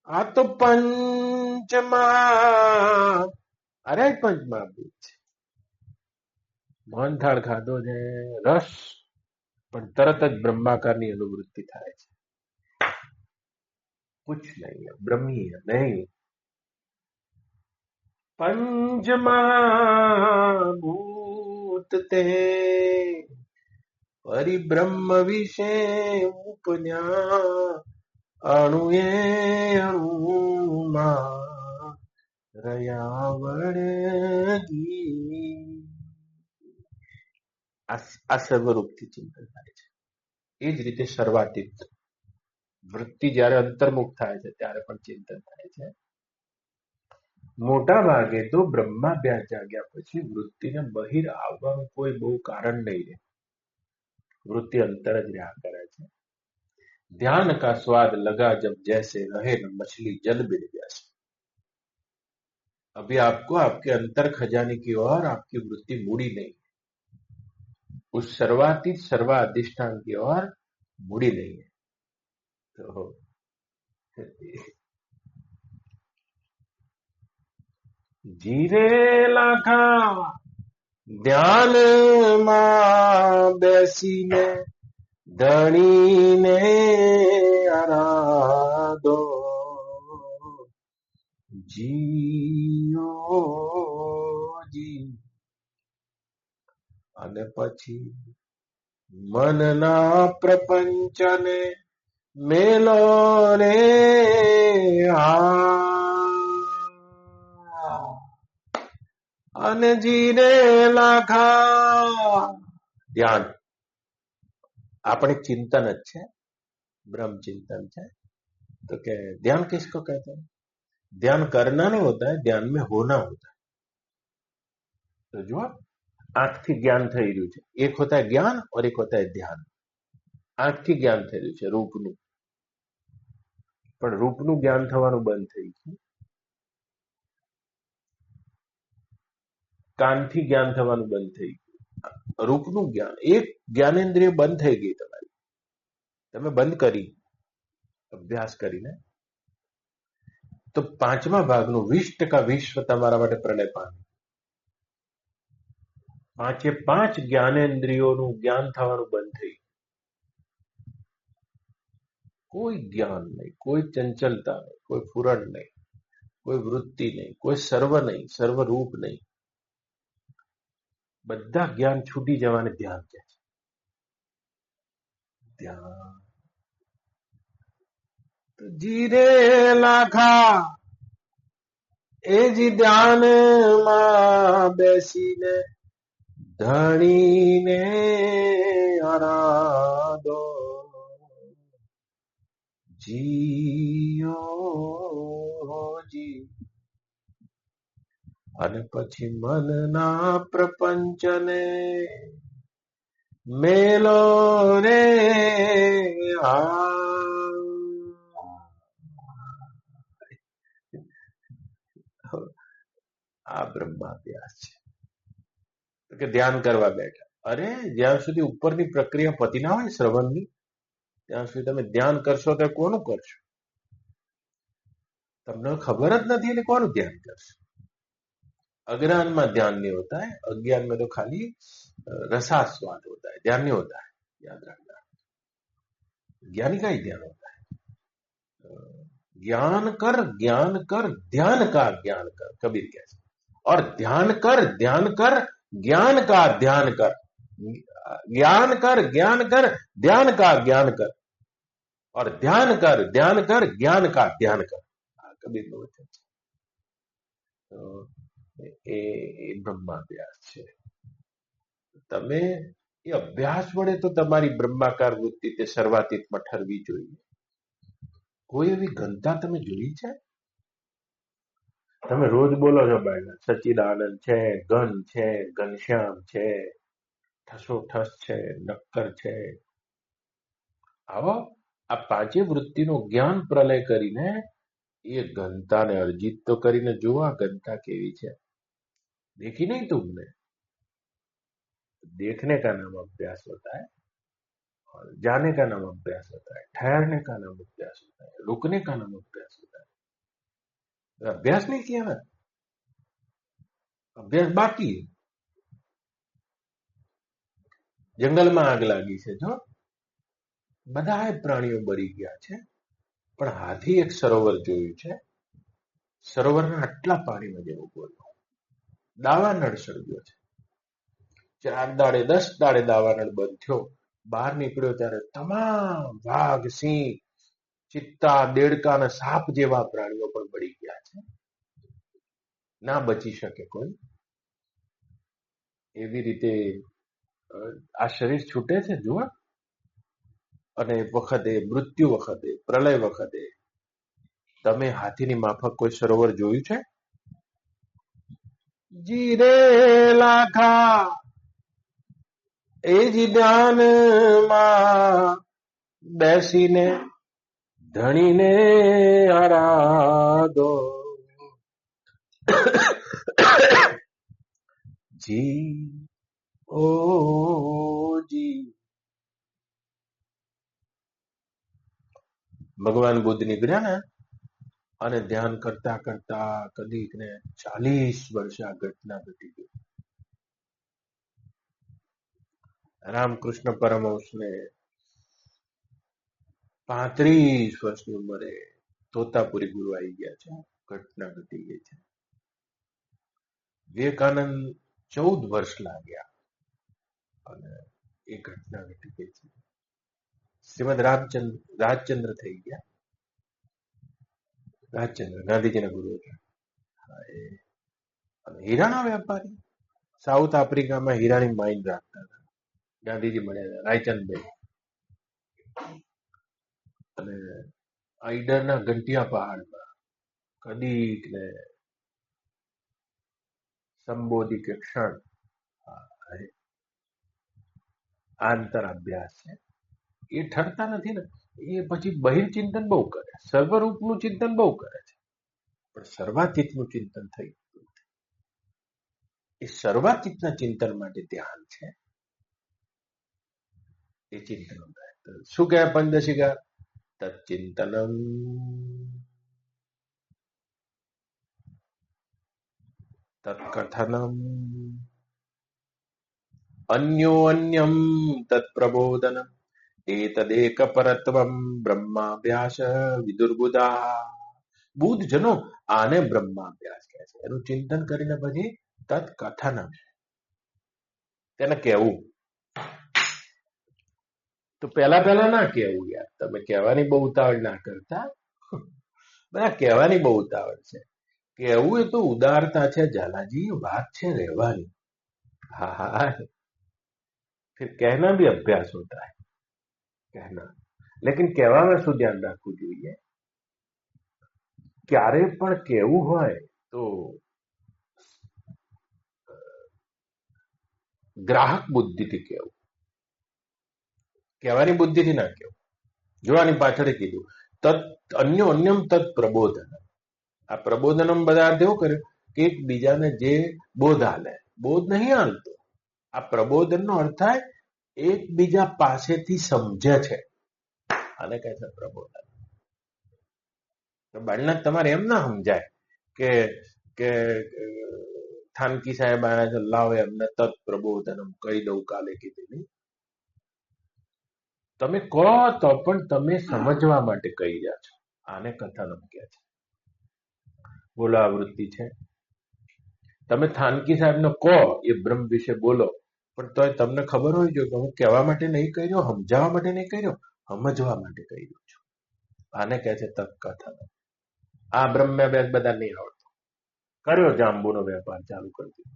આ તો પંચમા, અરે પંચમહાભૂત છે. મોહનથાળ ખાધો છે, રસ પણ તરત જ બ્રહ્માકારની અનુવૃત્તિ થાય છે. કુછ નહીં, બ્રહ્મીય નહીં. પંચમહાભૂત તે પરિબ્રહ્મ વિશે ઉપન્યા અણુએ અણુમાં રહ્યા વળગી. આ સર્વરૂપથી ચિંતન થાય છે. એ જ રીતે સર્વાતીત વૃત્તિ જ્યારે અંતર્મુખ થાય છે ત્યારે પણ ચિંતન થાય છે. મોટા ભાગે તો બ્રહ્માભ્યાસ જાગ્યા પછી વૃત્તિને બહિર આવવાનું કોઈ બહુ કારણ નહીં રહે. वृत्ति अंतर જ રહ્યા કરે છે. ध्यान का स्वाद लगा जब जैसे रहे न मछली जल बिन जैसे. अभी आपको आपके अंतर खजाने की ओर आपकी वृत्ति मुड़ी नहीं, उस सर्वातीत सर्वाधिष्ठान की ओर मुड़ी नहीं है. तो जीरे लाखा ધ્યાન માં બેસીને ધણીને આરાધો જીઓ જી. અને પછી મનના પ્રપંચને મેલો રે અને જીરે લાખા. ધ્યાન આપણે चिंतन જ છે, ब्रह्म चिंतन છે. तो क्या ध्यान किसको कहते हैं? ध्यान करना नहीं होता है, ध्यान में होना होता है. तो जो आंख થી જ્ઞાન થઈ રહ્યું છે, એક હોતા है ज्ञान और एक होता है ध्यान. આંખ થી જ્ઞાન થઈ રહ્યું છે રૂપનું, પણ રૂપનું જ્ઞાન થવાનું બંધ થઈ ગયું. કાનથી જ્ઞાન થવાનું બંધ થઈ ગયું. રૂપનું જ્ઞાન, એક જ્ઞાનેન્દ્રિય બંધ થઈ ગઈ તમારી, તમે બંધ કરી અભ્યાસ કરીને, તો પાંચમા ભાગનું 20% વિશ્વ તમારા માટે પ્રલય પામે. પાંચે પાંચ જ્ઞાનેન્દ્રિયોનું જ્ઞાન થવાનું બંધ થઈ ગયું. કોઈ જ્ઞાન નહીં, કોઈ ચંચલતા નહીં, કોઈ ફુરણ નહીં, કોઈ વૃત્તિ નહીં, કોઈ સર્વ નહીં, સર્વરૂપ નહીં. બધા જ્ઞાન છૂટી જવાને ધ્યાન કહે છે. ધ્યાન જીરે લાખા એ જી ધ્યાનમાં બેસીને ધણીને આરાધો જીઓ જી. અને પછી મનના પ્રપંચને મેલો રે આ બ્રહ્માભ્યાસ છે. કે ધ્યાન કરવા બેઠા, અરે જ્યાં સુધી ઉપરની પ્રક્રિયા પતી ના હોય શ્રવણની, ત્યાં સુધી તમે ધ્યાન કરશો તો કોનું કરશો? તમને ખબર જ નથી એટલે કોનું ધ્યાન કરશો? अज्ञान में ध्यान नहीं होता है, अज्ञान में तो खाली रसास्वाद होता है, ध्यान नहीं होता है. याद रखना, ज्ञानी का ही ध्यान होता है. ज्ञान कर ध्यान का ज्ञान कर, कबीर कहते. और ध्यान कर ज्ञान का ध्यान कर, ज्ञान कर ध्यान का ज्ञान कर, और ध्यान कर ज्ञान का ध्यान कर. कबीर નું વચન છે. એ બ્રહ્માભ્યાસ છે. તમે એ અભ્યાસ વડે તો તમારી બ્રહ્માકાર વૃત્તિ તે સર્વાતીતમાં ઠરવી જોઈએ. કોઈ એવી ઘનતા તમે જોઈ છે? તમે રોજ બોલો છો બાયલા, સચ્ચિદાનંદ છે, ઘન છે, ઘનશ્યામ છે, ઠસોઠસ છે, નક્કર છે. આવો આ પાંચે વૃત્તિનો જ્ઞાન પ્રલય કરીને એ ઘનતાને અર્જિત તો કરીને જુઓ આ ઘનતા કેવી છે. देखी नहीं तुमने? देखने का नाम अभ्यास होता है और जाने का नाम अभ्यास होता है, ठहरने का नाम अभ्यास होता है, रुकने का नाम अभ्यास होता है. अभ्यास नहीं किया ना, અભ્યાસ બાકી. જંગલમાં આગ લાગી છે, જો બધા પ્રાણીઓ બળી ગયા છે, પણ હાથી એક સરોવર જોયું છે. સરોવરના આટલા પાણીમાં જેવો બોલ્યો, દાવાનળ સળગ્યો છે. 4 દાડે 10 દાડે દાવાનળ બંધ થયો. બહાર નીકળ્યો ત્યારે તમામ વાઘ, સિંહ, ચિત્તા, દેડકા અને સાપ જેવા પ્રાણીઓ પણ બળી ગયા છે. ના બચી શકે કોઈ. એવી રીતે આ શરીર છૂટે છે, જુઓ. અને વખતે મૃત્યુ વખતે, પ્રલય વખતે તમે હાથીની માફક કોઈ સરોવર જોયું છે? જીરે લાખા એ જ ધ્યાનમાં બેસીને ધણીને આરાધો. જી ઓ જી. ભગવાન બુદ્ધ નીકળ્યા ને અને ધ્યાન કરતા કરતા કદીક ને 40 વર્ષ આ ઘટના ઘટી ગઈ. રામકૃષ્ણ પરમહંસને 35 વર્ષની ઉંમરે તોતાપુરી ગુરુ આવી ગયા છે. ઘટના ઘટી ગઈ છે. વિવેકાનંદ 14 વર્ષ લાગ્યા અને એ ઘટના ઘટી ગઈ છે. શ્રીમદ રાજચંદ્ર થઈ ગયા. રાજચંદ્ર ગાંધીજીના ગુરુ હતા. અને હીરાના વેપારી સાઉથ આફ્રિકામાં હીરાની માઇન રાખતા હતા. ગાંધીજી મળ્યા, રાયચંદભાઈ. અને આઈડરના ઘંટિયા પહાડમાં કદીક ને સંબોધિ કે ક્ષણ આંતર અભ્યાસ છે. એ ઠરતા નથી ને, એ પછી બહિર્ચિંતન બહુ કરે, સર્વરૂપનું ચિંતન બહુ કરે છે, પણ સર્વાતીતનું ચિંતન થઈ ગયું. એ સર્વાતીતના ચિંતન માટે ધ્યાન છે. એ ચિંતન શું કહેવાય? પંચદશિકા તચ્ચિંતનમ તત્કથનમ અન્યોન્યમ તત્પ્રબોધનમ એતદેક પરત્વમ બ્રહ્માભ્યાસ વિદુર્બુધા. બુદ્ધ જનો આને બ્રહ્માભ્યાસ કહે છે. એનું ચિંતન કરીને પછી તત્કથનમ, તેને કહેવું. તો પહેલા ના કહેવું યાર. તમે કહેવાની બહુ ઉતાવળ ના કરતા. બધા કહેવાની બહુ ઉતાવળ છે. કહેવું એ તો ઉદારતા છે ઝાલાજી, વાત છે રહેવાની. હા હા. फिर कहना भी अभ्यास होता है, कहना. लेकिन કહેવામાં શું ધ્યાન રાખવું જોઈએ? ક્યારે પણ કહેવું હોય તો ગ્રાહક બુદ્ધિથી કહેવું, કહેવાની બુદ્ધિથી ના કહેવું. જોવાની પાછળ કીધું અન્યમ તત્ પ્રબોધન. આ પ્રબોધનમ બધા એવું કર્યું કે એકબીજાને જે બોધ હાલે, બોધ નહીં હાલતો. આ પ્રબોધનનો અર્થ થાય એકબીજા પાસેથી સમજે છે, આને કહે છે પ્રબોધન. બાળના તમારે એમ ના સમજાય કે કે થાનકી સાહેબ આયા છે, લાવો એમને તત્ પ્રબોધનમ કહી દઉં કાલે કીધેલી. તમે કહો તો પણ તમે સમજવા માટે કહી રહ્યા છો, આને કથનમ કહે છે. બોલો આ વૃત્તિ છે. તમે થાનકી સાહેબને કહો એ બ્રહ્મ વિશે બોલો, પણ તોય તમને ખબર હોય જો કે હું કહેવા માટે નહીં કહી રહ્યો, સમજાવવા માટે નહીં કહી રહ્યો, સમજવા માટે કહી રહ્યો છું. આને કહે છે તત્કથન. આ બ્રહ્મ બધા નહીં આવડતો, કર્યો જાંબુનો વેપાર ચાલુ કરી દીધો.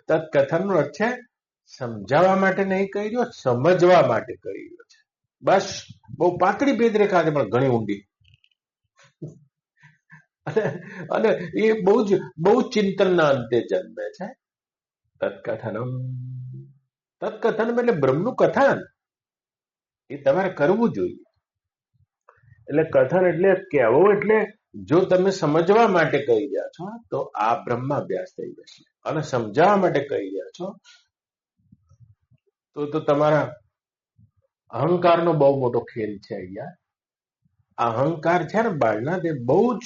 તત્કથન નો અર્થ છે સમજાવવા માટે નહીં કહી રહ્યો, સમજવા માટે કહી રહ્યો છે. બસ બહુ પાતળી ભેદરેખા છે પણ ઘણી ઊંડી. અને એ બહુ ચિંતનના અંતે જન્મે છે. તત્કથનમ, તત્કથન એટલે બ્રહ્મનું કથન, એ તમારે કરવું જોઈએ. એટલે કથન એટલે કહેવું, એટલે જો તમે સમજવા માટે કહી રહ્યા છો તો આ બ્રહ્માભ્યાસ થઈ જશે, અને સમજાવવા માટે કહી રહ્યા છો તો તમારા અહંકારનો બહુ મોટો ખેલ છે અહીંયા. આ અહંકાર છે ને બાળના, તે બહુ જ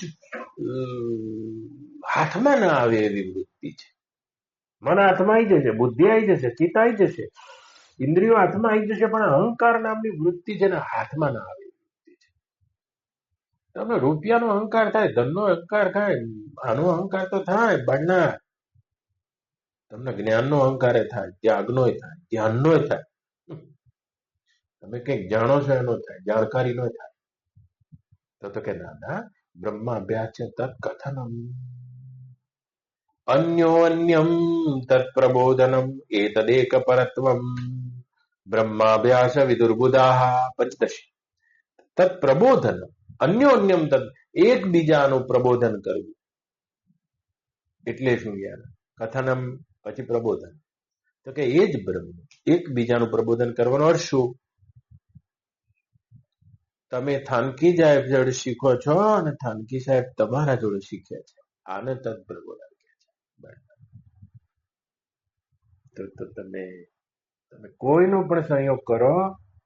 હાથમાં ના આવે એવી વૃત્તિ છે. મન હાથમાં આવી જશે, બુદ્ધિ આવી જશે, ચિત્ત આવી જશે, ઇન્દ્રિયો હાથમાં આવી જશે, પણ અહંકાર નામની વૃત્તિ છે ને હાથમાં ના આવે. તમને રૂપિયાનો અહંકાર થાય, ધનનો અહંકાર થાય, આનો અહંકાર તો થાય બાળના. તમને જ્ઞાનનો અહંકાર થાય, ત્યાગનો થાય, ધ્યાનનો થાય. તમે કંઈક જાણો છો એનો થાય, જાણકારીનો થાય. તો કે દાદા બ્રહ્માભ્યાસ છે તત્કથનમ, અન્યોન્યમ તત્પ્રબોધનમ એતદેક પરત્વમ બ્રહ્માભ્યાસ વિદુર્બુદાહ પંચદશી. તત્પ્રબોધન, અન્યોન્યમ તત્, એકબીજાનું પ્રબોધન કરવું એટલે શું યાર? કથનમ પછી પ્રબોધન, તો કે એ જ બ્રહ્મ. એકબીજાનું પ્રબોધન કરવાનો અર્થ શું? તમે થાનકી સાહેબ જોડે શીખો છો અને થાનકી સાહેબ તમારા જોડે શીખ્યા છે, આને તત્પ્રબોધન કહે છે. તો તમે કોઈનો પણ સંયોગ કરો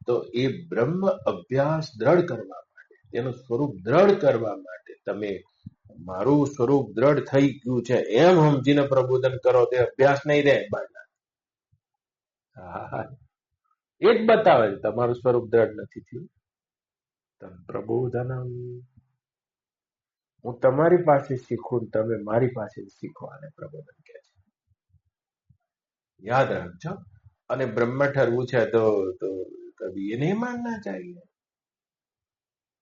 તો એ બ્રહ્મ અભ્યાસ દ્રઢ કરવા માટે, તેનું સ્વરૂપ દ્રઢ કરવા માટે તમે મારું સ્વરૂપ દ્રઢ થઈ ગયું છે એમ સમજીને પ્રબોધન કરો, તે અભ્યાસ નહીં રહે બાળના. એ જ બતાવે છે તમારું સ્વરૂપ દ્રઢ નથી થયું. પ્રબોધનમ, હું તમારી પાસે શીખું, તમે મારી પાસે શીખો, આને પ્રબોધન કહે છે. યાદ રાખજો. અને બ્રહ્મ ઠરવું છે તો કભી એ નહીં માનના ચાહીએ.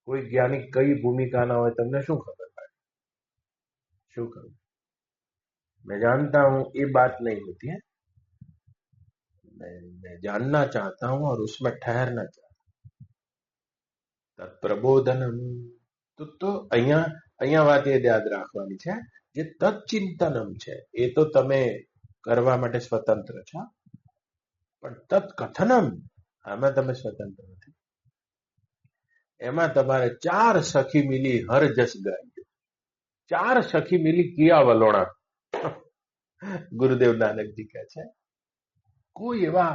કોઈ જ્ઞાની કઈ ભૂમિકાના હોય તમને શું ખબર પડે? શું કહું? मैं जानता हूं ये बात नहीं होती है, मैं जानना चाहता हूं और उसमें ठहरना चाहता हूं. પ્રબોધનમ, તો અહીંયા વાત એ યાદ રાખવાની છે, જે તત્ચિંતનમ છે એ તો તમે કરવા માટે સ્વતંત્ર છો, પણ તત્કથનમ આમાં તમે સ્વતંત્ર નથી. એમાં તમારે 4 સખી મિલી હર જસ ગાય. 4 સખી મિલી કિયા વલોણા. ગુરુદેવ નાનકજી કહે છે, કોઈ એવા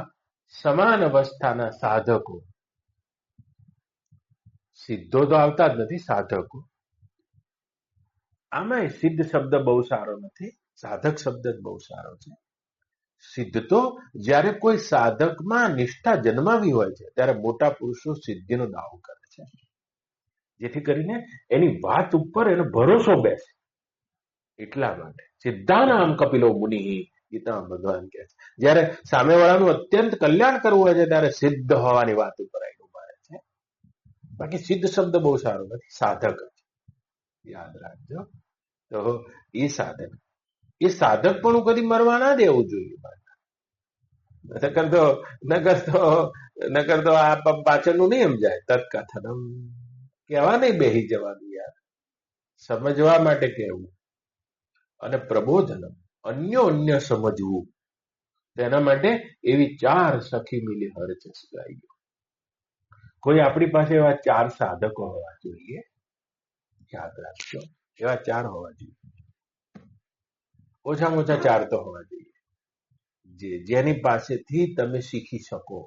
સમાન અવસ્થાના સાધકો, સિદ્ધો તો આવતા જ નથી, સાધકો. આમાં સિદ્ધ શબ્દ બહુ સારો નથી, સાધક શબ્દ જ બહુ સારો છે. સિદ્ધ તો જ્યારે કોઈ સાધકમાં નિષ્ઠા જન્માવી હોય છે ત્યારે મોટા પુરુષો સિદ્ધિનો દાવો કરે છે, જેથી કરીને એની વાત ઉપર એનો ભરોસો બેસે. એટલા માટે સિદ્ધાનામ કપિલો મુનિ, ગીતા ભગવાન કહે છે, જયારે સામેવાળાનું અત્યંત કલ્યાણ કરવું હોય છે ત્યારે સિદ્ધ હોવાની વાત ઉપર ઉભા રહે છે. બાકી સિદ્ધ શબ્દ બહુ સારો નથી, સાધક જ. યાદ રાખજો. તો એ સાધક પણ કદી મરવા ના દેવું જોઈએ. નકર તો આ પાછળનું નહીં સમજાય. તત્કથનમ કેવા નહીં બેહી જવાનું યાર, સમજવા માટે કહેવું. અને પ્રબોધનમ, અન્ય સમજવું. તેના માટે એવી 4 સખી મિલી હરચસ ગાયો. કોઈ આપણી પાસે એવા 4 સાધકો હોવા જોઈએ. યાદ રાખજો, એવા 4 હોવા જોઈએ. ઓછામાં ઓછા 4 તો હોવા જોઈએ, જેની પાસેથી તમે શીખી શકો.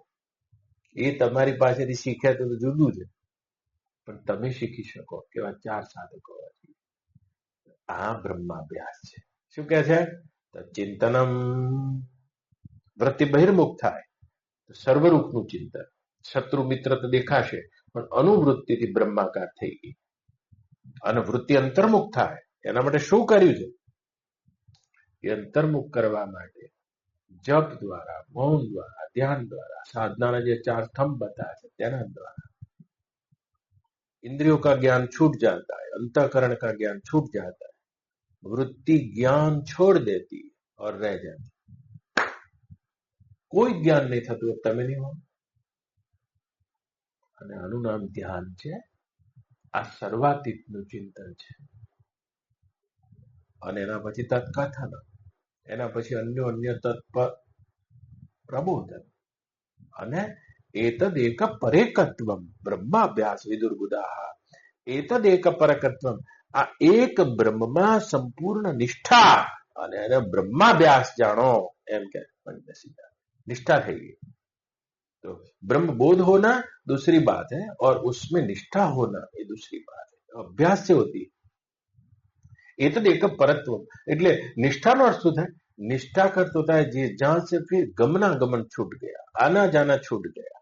એ તમારી પાસેથી શીખ્યા તો જુદું છે, પણ તમે શીખી શકો એવા 4 સાધકો હોવા જોઈએ. આ બ્રહ્માભ્યાસ છે. શું કે છે? ચિંતનમ, વૃત્તિ બહિર્મુખ થાય તો સર્વરૂપનું ચિંતન. શત્રુ મિત્ર તો દેખાશે, પણ અનુવૃત્તિથી બ્રહ્માકાર થઈ ગઈ. અને વૃત્તિ અંતર્મુખ થાય, એના માટે શું કર્યું છે? એ અંતર્મુખ કરવા માટે જપ દ્વારા, મૌન દ્વારા, ધ્યાન દ્વારા, સાધનાના જે 4 સ્તંભ બતાવ્યા છે તેના દ્વારા इंद्रियों का ज्ञान छूट जाता है, अंतःकरण का ज्ञान छूट जाता है, वृत्ति ज्ञान छोड़ देती है और रह जाती है. કોઈ જ્ઞાન નહીં થતું તમે નહીં હો. અને આનું નામ ધ્યાન છે. આ સર્વાતીતનું ચિંતન છે. અને એના પછી તત્કથન, એના પછી અન્ય તત્પર પ્રબોધન. અને એતદ એક પરેકત્વમ બ્રહ્માભ્યાસ વિદુર્બુદાહ. એતદ એક પરકત્વમ, આ એક બ્રહ્મમાં સંપૂર્ણ નિષ્ઠા. અને એને બ્રહ્માભ્યાસ જાણો એમ કે निष्ठा થઈ गई. तो ब्रह्म बोध होना दूसरी बात है और उसमें निष्ठा होना ये दूसरी बात है. अभ्यास से होती है. एतद एक परत्व એટલે નિષ્ઠાનો અર્થ શું થાય? निष्ठा करता होता है जी जहां से फिर गमनागमन छूट गया, आना जाना छूट गया,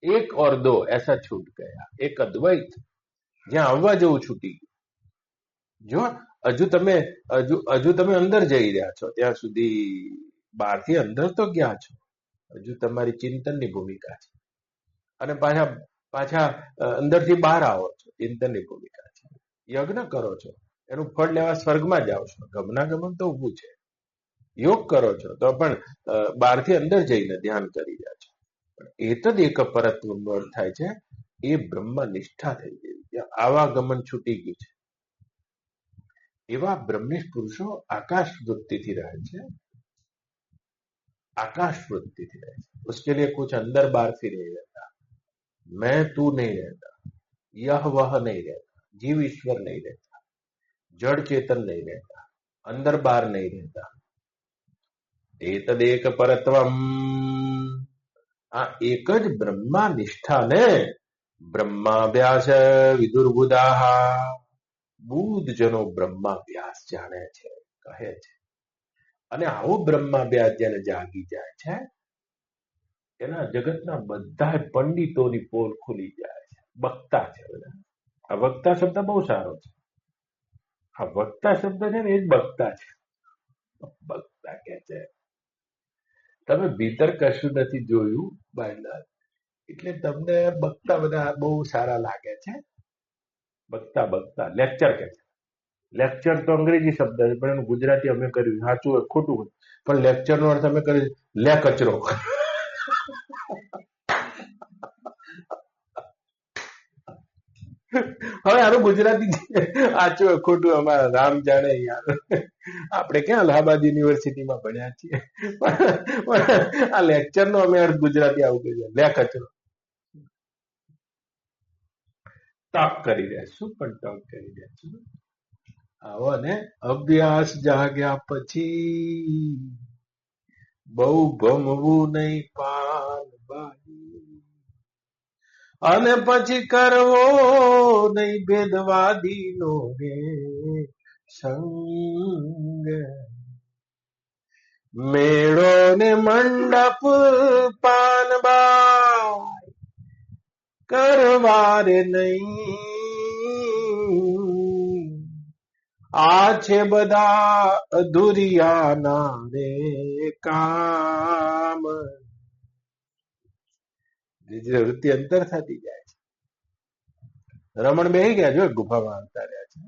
एक और दो ऐसा छूट गया, एक अद्वैत જ્યાં આવવા જવું છૂટી ગયું. જો હજુ તમે અંદર જઈ રહ્યા છો ત્યાં સુધી બહારથી અંદર તો ગયા છો, હજુ તમારી ચિંતનની ભૂમિકા છે. અને પાછા અંદરથી બહાર આવો છો, ચિંતનની ભૂમિકા છે. યજ્ઞ કરો છો, એનું ફળ લેવા સ્વર્ગમાં જાઓ છો, ગમનાગમન તો ઊભું છે. યોગ કરો છો તો પણ બહારથી અંદર જઈને ધ્યાન કરી રહ્યા છો. એતદ એક પરત્વનો અર્થ થાય છે એ બ્રહ્મ નિષ્ઠા થઈ ગઈ, આવાગમન છૂટી ગયું છે. એવા બ્રહ્મનિષ્ઠ પુરુષો आकाश वृत्ति રહે છે. आकाश वृत्ति रहे, उसके लिए कुछ अंदर बाहर से नहीं रहता, मैं तू नहीं रहता, यह वह नहीं रहता, जीव ईश्वर नहीं रहता, जड़ चेतन नहीं रहता, अंदर बाहर नहीं रहता. एतदेक परत्वम, आ एक ज ब्रह्मा निष्ठा ने ब्रह्माभ्यास विदुर्बुदाः. બુદ્ધ જનો બ્રહ્માભ્યાસ જાણે છે, કહે છે. અને આવો બ્રહ્માભ્યાસ જેને જાગી જાય છે એના જગતના બધા પંડિતોની પોલ ખુલી જાય છે. વક્તા છે બધા. આ વક્તા શબ્દ બહુ સારો છે. આ વક્તા શબ્દ છે ને એ જ વક્તા છે. વક્તા કે છે તમે ભીતર કશું નથી જોયું બહાર, એટલે તમને વક્તા બધા બહુ સારા લાગે છે. વક્તા લેક્ચર કે છે. લેક્ચર તો અંગ્રેજી શબ્દ છે પણ એનું ગુજરાતી અમે કર્યું, સાચું હોય ખોટું હોય, પણ લેક્ચર નો અર્થ અમે કર્યું લે કચરો. હવે આનું ગુજરાતી સાચું હોય ખોટું અમારા રામ જાણે. યાર આપણે ક્યાં અલ્હાબાદ યુનિવર્સિટીમાં ભણ્યા છીએ, આ લેક્ચર નો અમે અર્થ ગુજરાતી આવું કહ્યું, લે કચરો. ટોક કરી રહ્યા છું, પણ ટોક કરી રહ્યા છું. આવો ને અભ્યાસ જાગ્યા પછી બહુ ભમવું નહીં પાનબાઈ, અને પછી કરવો નહીં ભેદવાદી નો રે સંગ. મેળો ને મંડપ પાનબાઈ કરવા રે નહીં, આ છે બધા અધુરિયાના રે કામ. વૃત્તિ અંતર થતી જાય છે. રમણ બેહી ગયા જો ગુફામાં આવતા રહ્યા છે.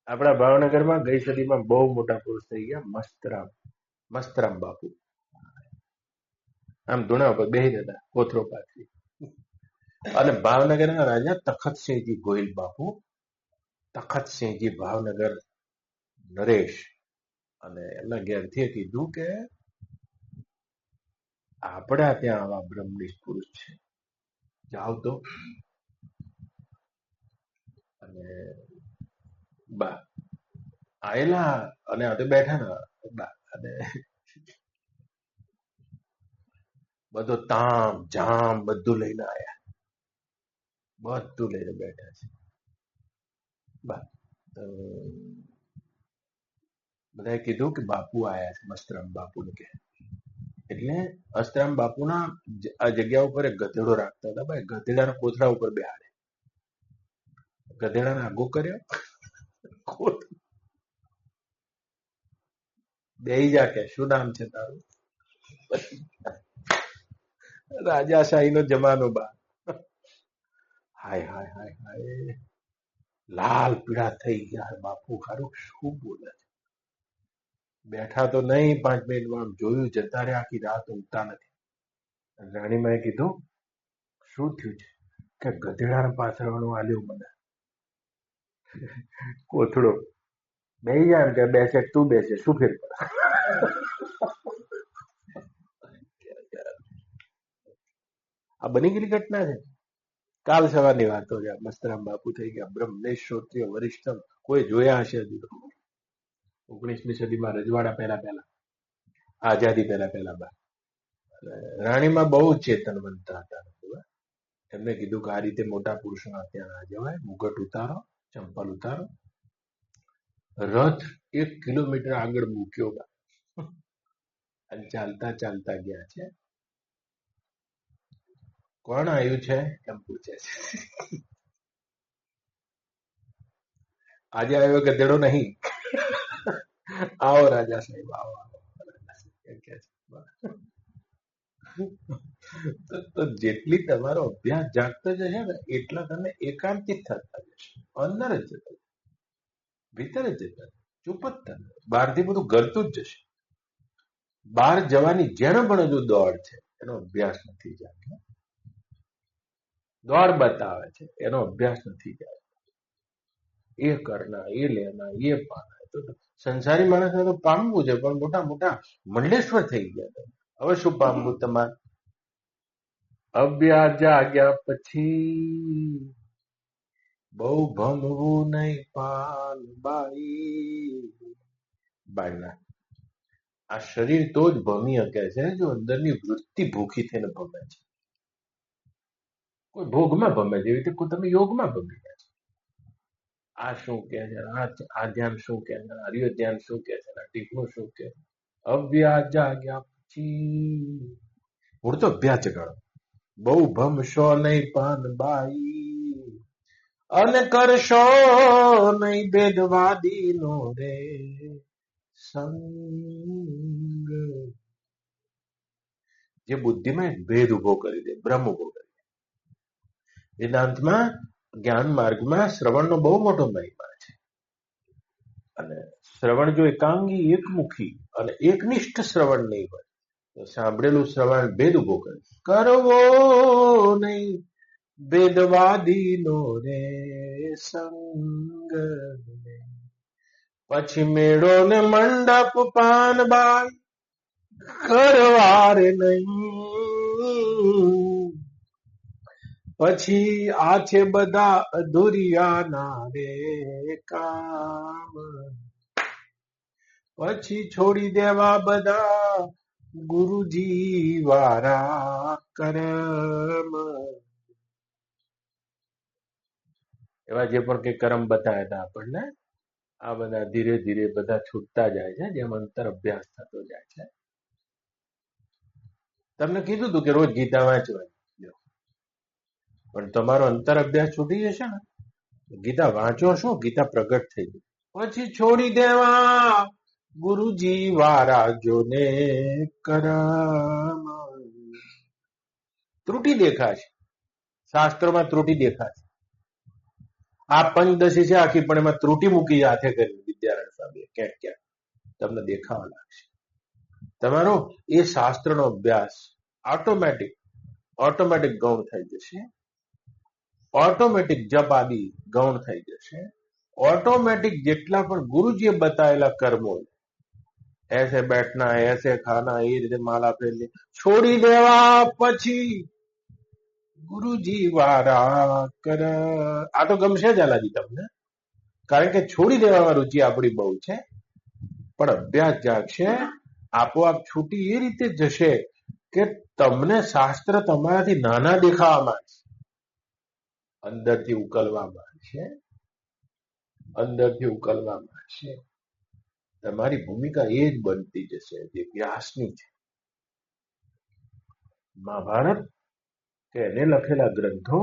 આપણા ભાવનગરમાં ગઈ સદીમાં બહુ મોટા પુરુષ થઈ ગયા, મસ્તરામ બાપુ. આમ ધૂણા ઉપર બેહી જતા કોથરો પાથરી. અને ભાવનગરના રાજા તખતસિંહજી ગોહિલ બાપુ, તખતસિંહજી ભાવનગર નરેશ, અને એમના ઘેરથી કીધું કે આપણા ત્યાં આવા બ્રહ્મનિષ્ઠ પુરુષ છે, જાઓ તો. અને બા આયેલા અને આ તો બેઠા ને બા, અને બધો તામ જામ બધું લઈને આયા, બધું લઈને બેઠા છે. બા બધાએ કીધું કે બાપુ આયા છે, મસ્તરામ બાપુ કે. એટલે મસ્તરામ બાપુના આ જગ્યા ઉપર એક ગધેડો રાખતા હતા. ભાઈ ગધેડાના કોથળા ઉપર બેહાડે, ગધેડાને આગો કર્યો, બેહી જા કે શું નામ છે તારું? રાજાશાહી નો જમાનો બા. હાય હાય હાય હાય, લાલ પીળા થઈ ગયા બાપુ. હારું શું બોલે છે? બેઠા તો નહીં, 5 મિનિટમાં જોયું, જતા રહ્યા, આખી રાત ઊંઘતા નથી. રાણીમાએ કીધું, શું થયું છે? કે ગધેડાના પાછળવાનું આલ્યું મને કોથળો. બેસી જાય એમ કે બેસે, તું બેસે, શું ફેર પડે? આ બની ગયેલી ઘટના છે. કાલ સવારની વાતો છે. મસ્તરામ બાપુ થઈ ગયા બ્રહ્મનેશ ક્ષત્રિય વરિષ્ઠમ. કોઈ જોયા હશે હજુ તો. 19મી સદીમાં રજવાડા પહેલા આઝાદી પહેલા રાણીમાં બહુ ચેતનવંત હતા. એમને કીધું કે આ રીતે મોટા પુરુષો ત્યાં ના જવાય, મુગટ ઉતારો, ચંપલ ઉતારો. રથ 1 કિલોમીટર આગળ મૂક્યો અને ચાલતા ચાલતા ગયા છે. કોણ આવ્યું છે એમ પૂછે છે. આજે આવ્યો ગધેડો નહીં. આવો રાજા સાહેબ, આવો આવો એમ કે છે. તો જેટલી તમારો અભ્યાસ જાગતો જશે ને એટલા તમે એકાંતિત થતા જશે, અંદર જ જતા, ભીતર જ જતા, ચૂપ જ થતા. બહારથી બધું ગળતું જ જશે. બહાર જવાની જેને પણ હજુ દોડ છે એનો અભ્યાસ નથી જાગતો. દોડ બતાવે છે એનો અભ્યાસ નથી જાગતો. એ કરના, એ લેના, એ પાના. તો સંસારી માણસને તો પામવું છે, પણ મોટા મોટા મંડલેશ્વર થઈ ગયા. હવે શું પામવું તમારે? અભ્યાસ જાગ્યા પછી બહુ ભમવું નહીં પાન બાઈ. બાયના આ શરીર તો જ ભમી શકે છે જો અંદરની વૃત્તિ ભૂખી થઈને ભમે છે. કોઈ ભોગમાં ભમે છે, એવી રીતે તમે યોગમાં ભમી ગયા છો. આ શું કે છે, આ ધ્યાન શું કે છે, આર્ય ધ્યાન શું કે છે, આ ટીકનું શું કે છે. અભ્યાસ જાગ્યા પછી મૂળ તો અભ્યાસ જગાડો. બહુ ભમશો નહીં પાન બાઈ અને કરશો નહીં ભેદવાદી નો રે સંગ. જે બુદ્ધિમાં એક ભેદ ઉભો કરી દે, ભ્રમ ઉભો કરી દે. વેદાંતમાં, જ્ઞાન માર્ગમાં શ્રવણનો બહુ મોટો મહિમા છે. અને શ્રવણ જો એકાંગી, એકમુખી અને એકનિષ્ઠ શ્રવણ નહીં હોય તો સાંભળેલું શ્રવણ ભેદ ઉભો કરે. કરવો નહીં ભેદવાદી નો રે સંગ. પછી મેળો ને મંડપ પાન બાન કરવારે નહીં. પછી આ છે બધા અધુરિયાના રે કામ. પછી છોડી દેવા બધા ગુરુજી વારા કર્મ. એવા જે પણ કઈ કર્મ બતાવ્યા હતા આપણને, આ બધા ધીરે ધીરે બધા છૂટતા જાય છે જેમ અંતર અભ્યાસ થતો જાય છે. તમને કીધું હતું કે રોજ ગીતા વાંચવાની, પણ તમારો અંતર અભ્યાસ છૂટી જશે ને. ગીતા વાંચો શું, ગીતા પ્રગટ થઈ ગઈ. પછી છોડી દેવા ગુરુજી વારા જોને કરમ. ત્રુટી દેખાશે, શાસ્ત્રોમાં ત્રુટી દેખાશે. આ પંચદશી છે આખી, પણ એમાં ત્રુટી મૂકી હાથે કરી વિદ્યારણ્ય સ્વામી ક્યાંક ક્યાંક તમને દેખાવા લાગશે. તમારો એ શાસ્ત્રનો અભ્યાસ ઓટોમેટિક ગૌણ થઈ જશે. ઓટોમેટિક જપ આદિ ગૌણ થઈ જશે. ઓટોમેટિક જેટલા પણ ગુરુજીએ બતાવેલા કર્મો, એસે બેઠના, એસે ખાના, એ રીતે માલા ફેરવી છોડી દેવા પછી ગુરુજી વારા કર. આ તો ગમશે જ આલાજી તમને, કારણ કે છોડી દેવામાં રુચિ આપણી બહુ છે. પણ અભ્યાસ જાગશે, આપોઆપ છૂટી એ રીતે જશે કે તમને શાસ્ત્ર તમારાથી નાના દેખાવા માંડશે, અંદરથી ઉકલવા માંડશે, અંદરથી ઉકલવા માંડશે. તમારી ભૂમિકા એ જ બનતી જશે જે વ્યાસની છે. મહાભારત કે એને લખેલા ગ્રંથો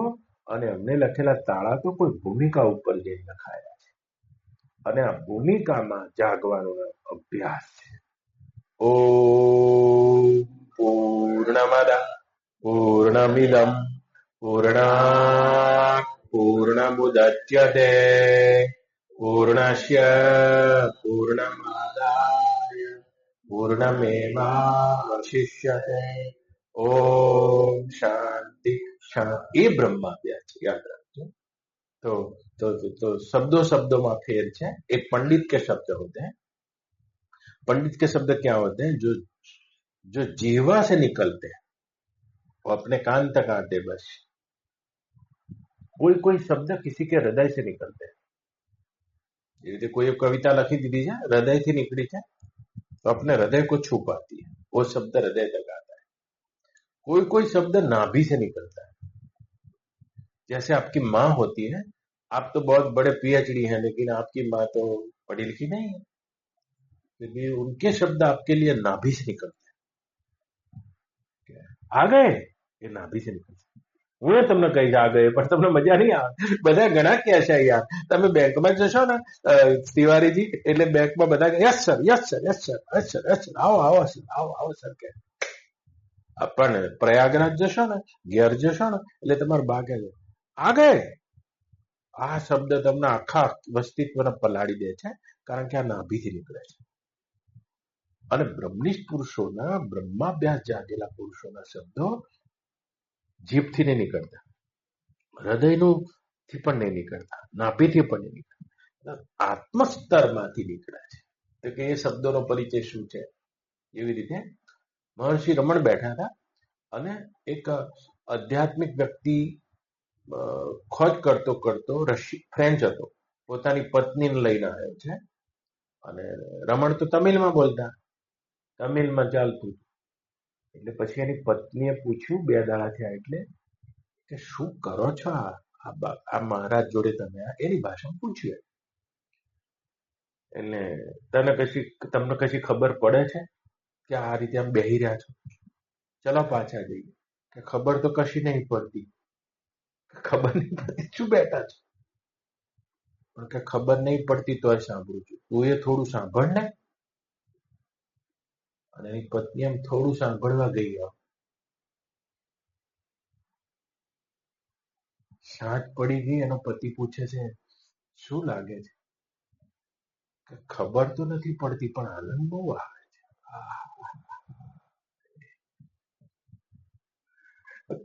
અને અમને લખેલા તાળા તો કોઈ ભૂમિકા ઉપર જઈને લખાયા છે, અને આ ભૂમિકામાં જાગવાનો અભ્યાસ છે. ઓમ પૂર્ણમદ પૂર્ણમિદમ પૂર્ણાત પૂર્ણમુદચ્યતે પૂર્ણસ્ય પૂર્ણમાદાય પૂર્ણમેવાવશિષ્યતે. ઓમ શાંતિ શાંતિ. એ બ્રહ્માભ્યાસ છે, યાદ રાખજો. तो तो शब्दों शब्दों में फेर है. एक पंडित के शब्द होते हैं. पंडित के शब्द क्या होते हैं? जो जो जीवा से निकलते हैं, वो अपने कान तक आते. बस कोई कोई शब्द किसी के हृदय से निकलते हैं. ये रीते कोई कविता लखी दीदी है, हृदय थी निकली है, तो अपने हृदय को छू पाती है. वो शब्द हृदय तक आता है. कोई कोई शब्द नाभि से निकलता है. जैसे आपकी माँ होती है, आप तो बहुत बड़े पीएचडी हैं, लेकिन आपकी माँ तो पढ़ी लिखी नहीं है, क्योंकि उनके शब्द आपके लिए नाभि से निकलते हैं. आ गए, ये नाभि से निकलते. હું તમને કહીશ આ ગયે, પણ તમને મજા નહીં આવે. બધા ઘણા કહે છે યાર, તમે બેંકમાં જશો ને તિવારીજી, એટલે બેંકમાં બધા yes sir yes sir yes sir yes sir yes sir, આવો આવો સર આવો આવો સર કે. પણ પ્રયાગરાજ જશો ને, ઘેર જશો ને, એટલે તમારા બા કહે છે આ ગયે. આ શબ્દ તમને આખા અસ્તિત્વને પલાળી દે છે, કારણ કે આ નાભીથી નીકળે છે. અને બ્રહ્મનિષ્ઠ પુરુષોના, બ્રહ્માભ્યાસ જાગેલા પુરુષોના શબ્દો જીભથી નહીં નીકળતા, હૃદયનું થી પણ નહીં નીકળતા, નાભીથી પણ નહીં નીકળતા, આત્મસ્તરમાંથી નીકળે છે. તો કે એ શબ્દોનો પરિચય શું છે? એવી રીતે મહર્ષિ રમણ બેઠા હતા, અને એક આધ્યાત્મિક વ્યક્તિ ખોજ કરતો કરતો ફ્રેન્ચ હતો, પોતાની પત્નીને લઈને આવ્યો છે. અને રમણ તો તમિલમાં બોલતા, તમિલમાં ચાલતું. એટલે પછી એની પત્નીએ પૂછ્યું, 2 દાડા થયા એટલે, કે શું કરો છો આ મહારાજ જોડે તમે? એની ભાષામાં પૂછ્યું. એટલે તમને કશી ખબર પડે છે કે આ રીતે આમ બેહી રહ્યા છો? ચલો પાછા જઈએ. કે ખબર તો કશી નહીં પડતી. ખબર નહીં પડતી શું બેઠા છો? પણ કે ખબર નહીં પડતી તોય સાંભળું છું. તું એ થોડું સાંભળ ને. અને એની પત્ની એમ થોડું સાંભળવા ગઈ. સાંજ પડી ગઈ. એનો પતિ પૂછે છે શું લાગે છે? કે ખબર તો નથી પડતી, પણ આનંદ બહુ આવે છે.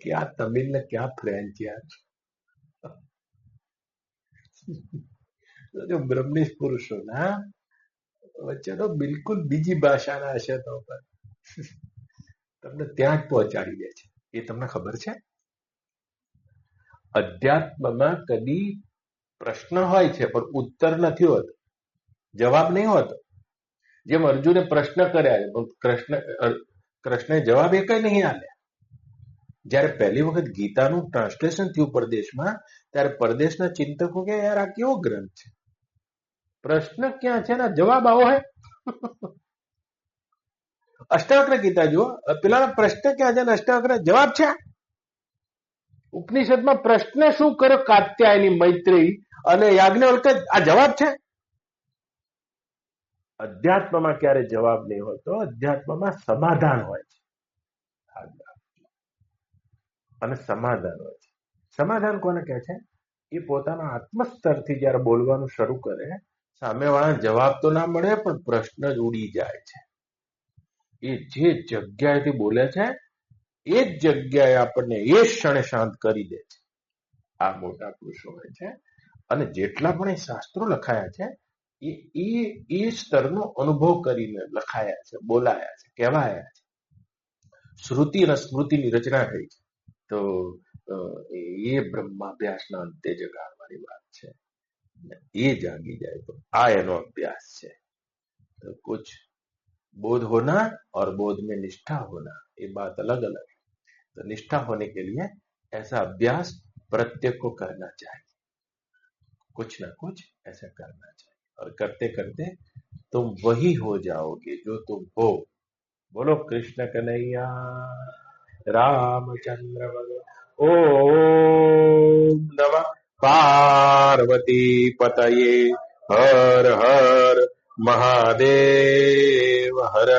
ક્યાં તમિલ ને ક્યાં ફ્રેન્ચ યાર. બ્રહ્મનિષ્ઠ પુરુષોના વચનો બિલકુલ બીજી ભાષાના હશે તો પણ તમને ત્યાં જ પહોંચાડી દે છે. એ તમને ખબર છે? અધ્યાત્મમાં કદી પ્રશ્ન હોય છે પણ ઉત્તર નથી હોતો, જવાબ નહીં હોતો. જેમ અર્જુને પ્રશ્ન કર્યા, કૃષ્ણે જવાબ એ કઈ નહીં આલ્યા. જયારે પહેલી વખત ગીતાનું ટ્રાન્સલેશન થયું પરદેશમાં, ત્યારે પરદેશના ચિંતકો કે યાર આ કેવો ગ્રંથ છે, પ્રશ્ન ક્યાં છે ને જવાબ આવો હે. અષ્ટાવક્ર ગીતા જુઓ, પેલા પ્રશ્ન ક્યાં છે ને અષ્ટાવક્ર જવાબ છે. ઉપનિષદમાં પ્રશ્ન શું કર્યો કાત્યાયની, મૈત્રી અને યાજ્ઞવલ્ક, આ જવાબ છે. અધ્યાત્મમાં ક્યારે જવાબ નહીં હોતો, અધ્યાત્મમાં સમાધાન હોય છે. અને સમાધાન હોય છે. સમાધાન કોને કહે છે? એ પોતાના આત્મસ્તરથી જયારે બોલવાનું શરૂ કરે, સામેવાળા જવાબ તો ના મળે પણ પ્રશ્ન જ ઉડી જાય છે. એ જે જગ્યાએથી બોલે છે એ જ જગ્યાએ આપણને એ ક્ષણે શાંત કરી દે છે. આ મોટા પુરુષો હોય છે. અને જેટલા પણ એ શાસ્ત્રો લખાયા છે એ સ્તરનો અનુભવ કરીને લખાયા છે, બોલાયા છે, કહેવાયા છે. શ્રુતિ અને સ્મૃતિની રચના થઈ છે. તો એ બ્રહ્માભ્યાસના અંતે જગાડવાની વાત છે. એ જાગી જાય તો આ એનો અભ્યાસ છે. तो कुछ बोध होना और बोध में निष्ठा होना, ये बात अलग अलग है. तो निष्ठा होने के लिए ऐसा अभ्यास प्रत्येक को करना चाहिए. कुछ ना कुछ ऐसा करना चाहिए, और करते करते तुम वही हो जाओगे जो तुम हो. बोलो कृष्ण कन्हैया रामचंद्र भगवान. ओम नमः पार्वती पतये. हर हर महादेव. हर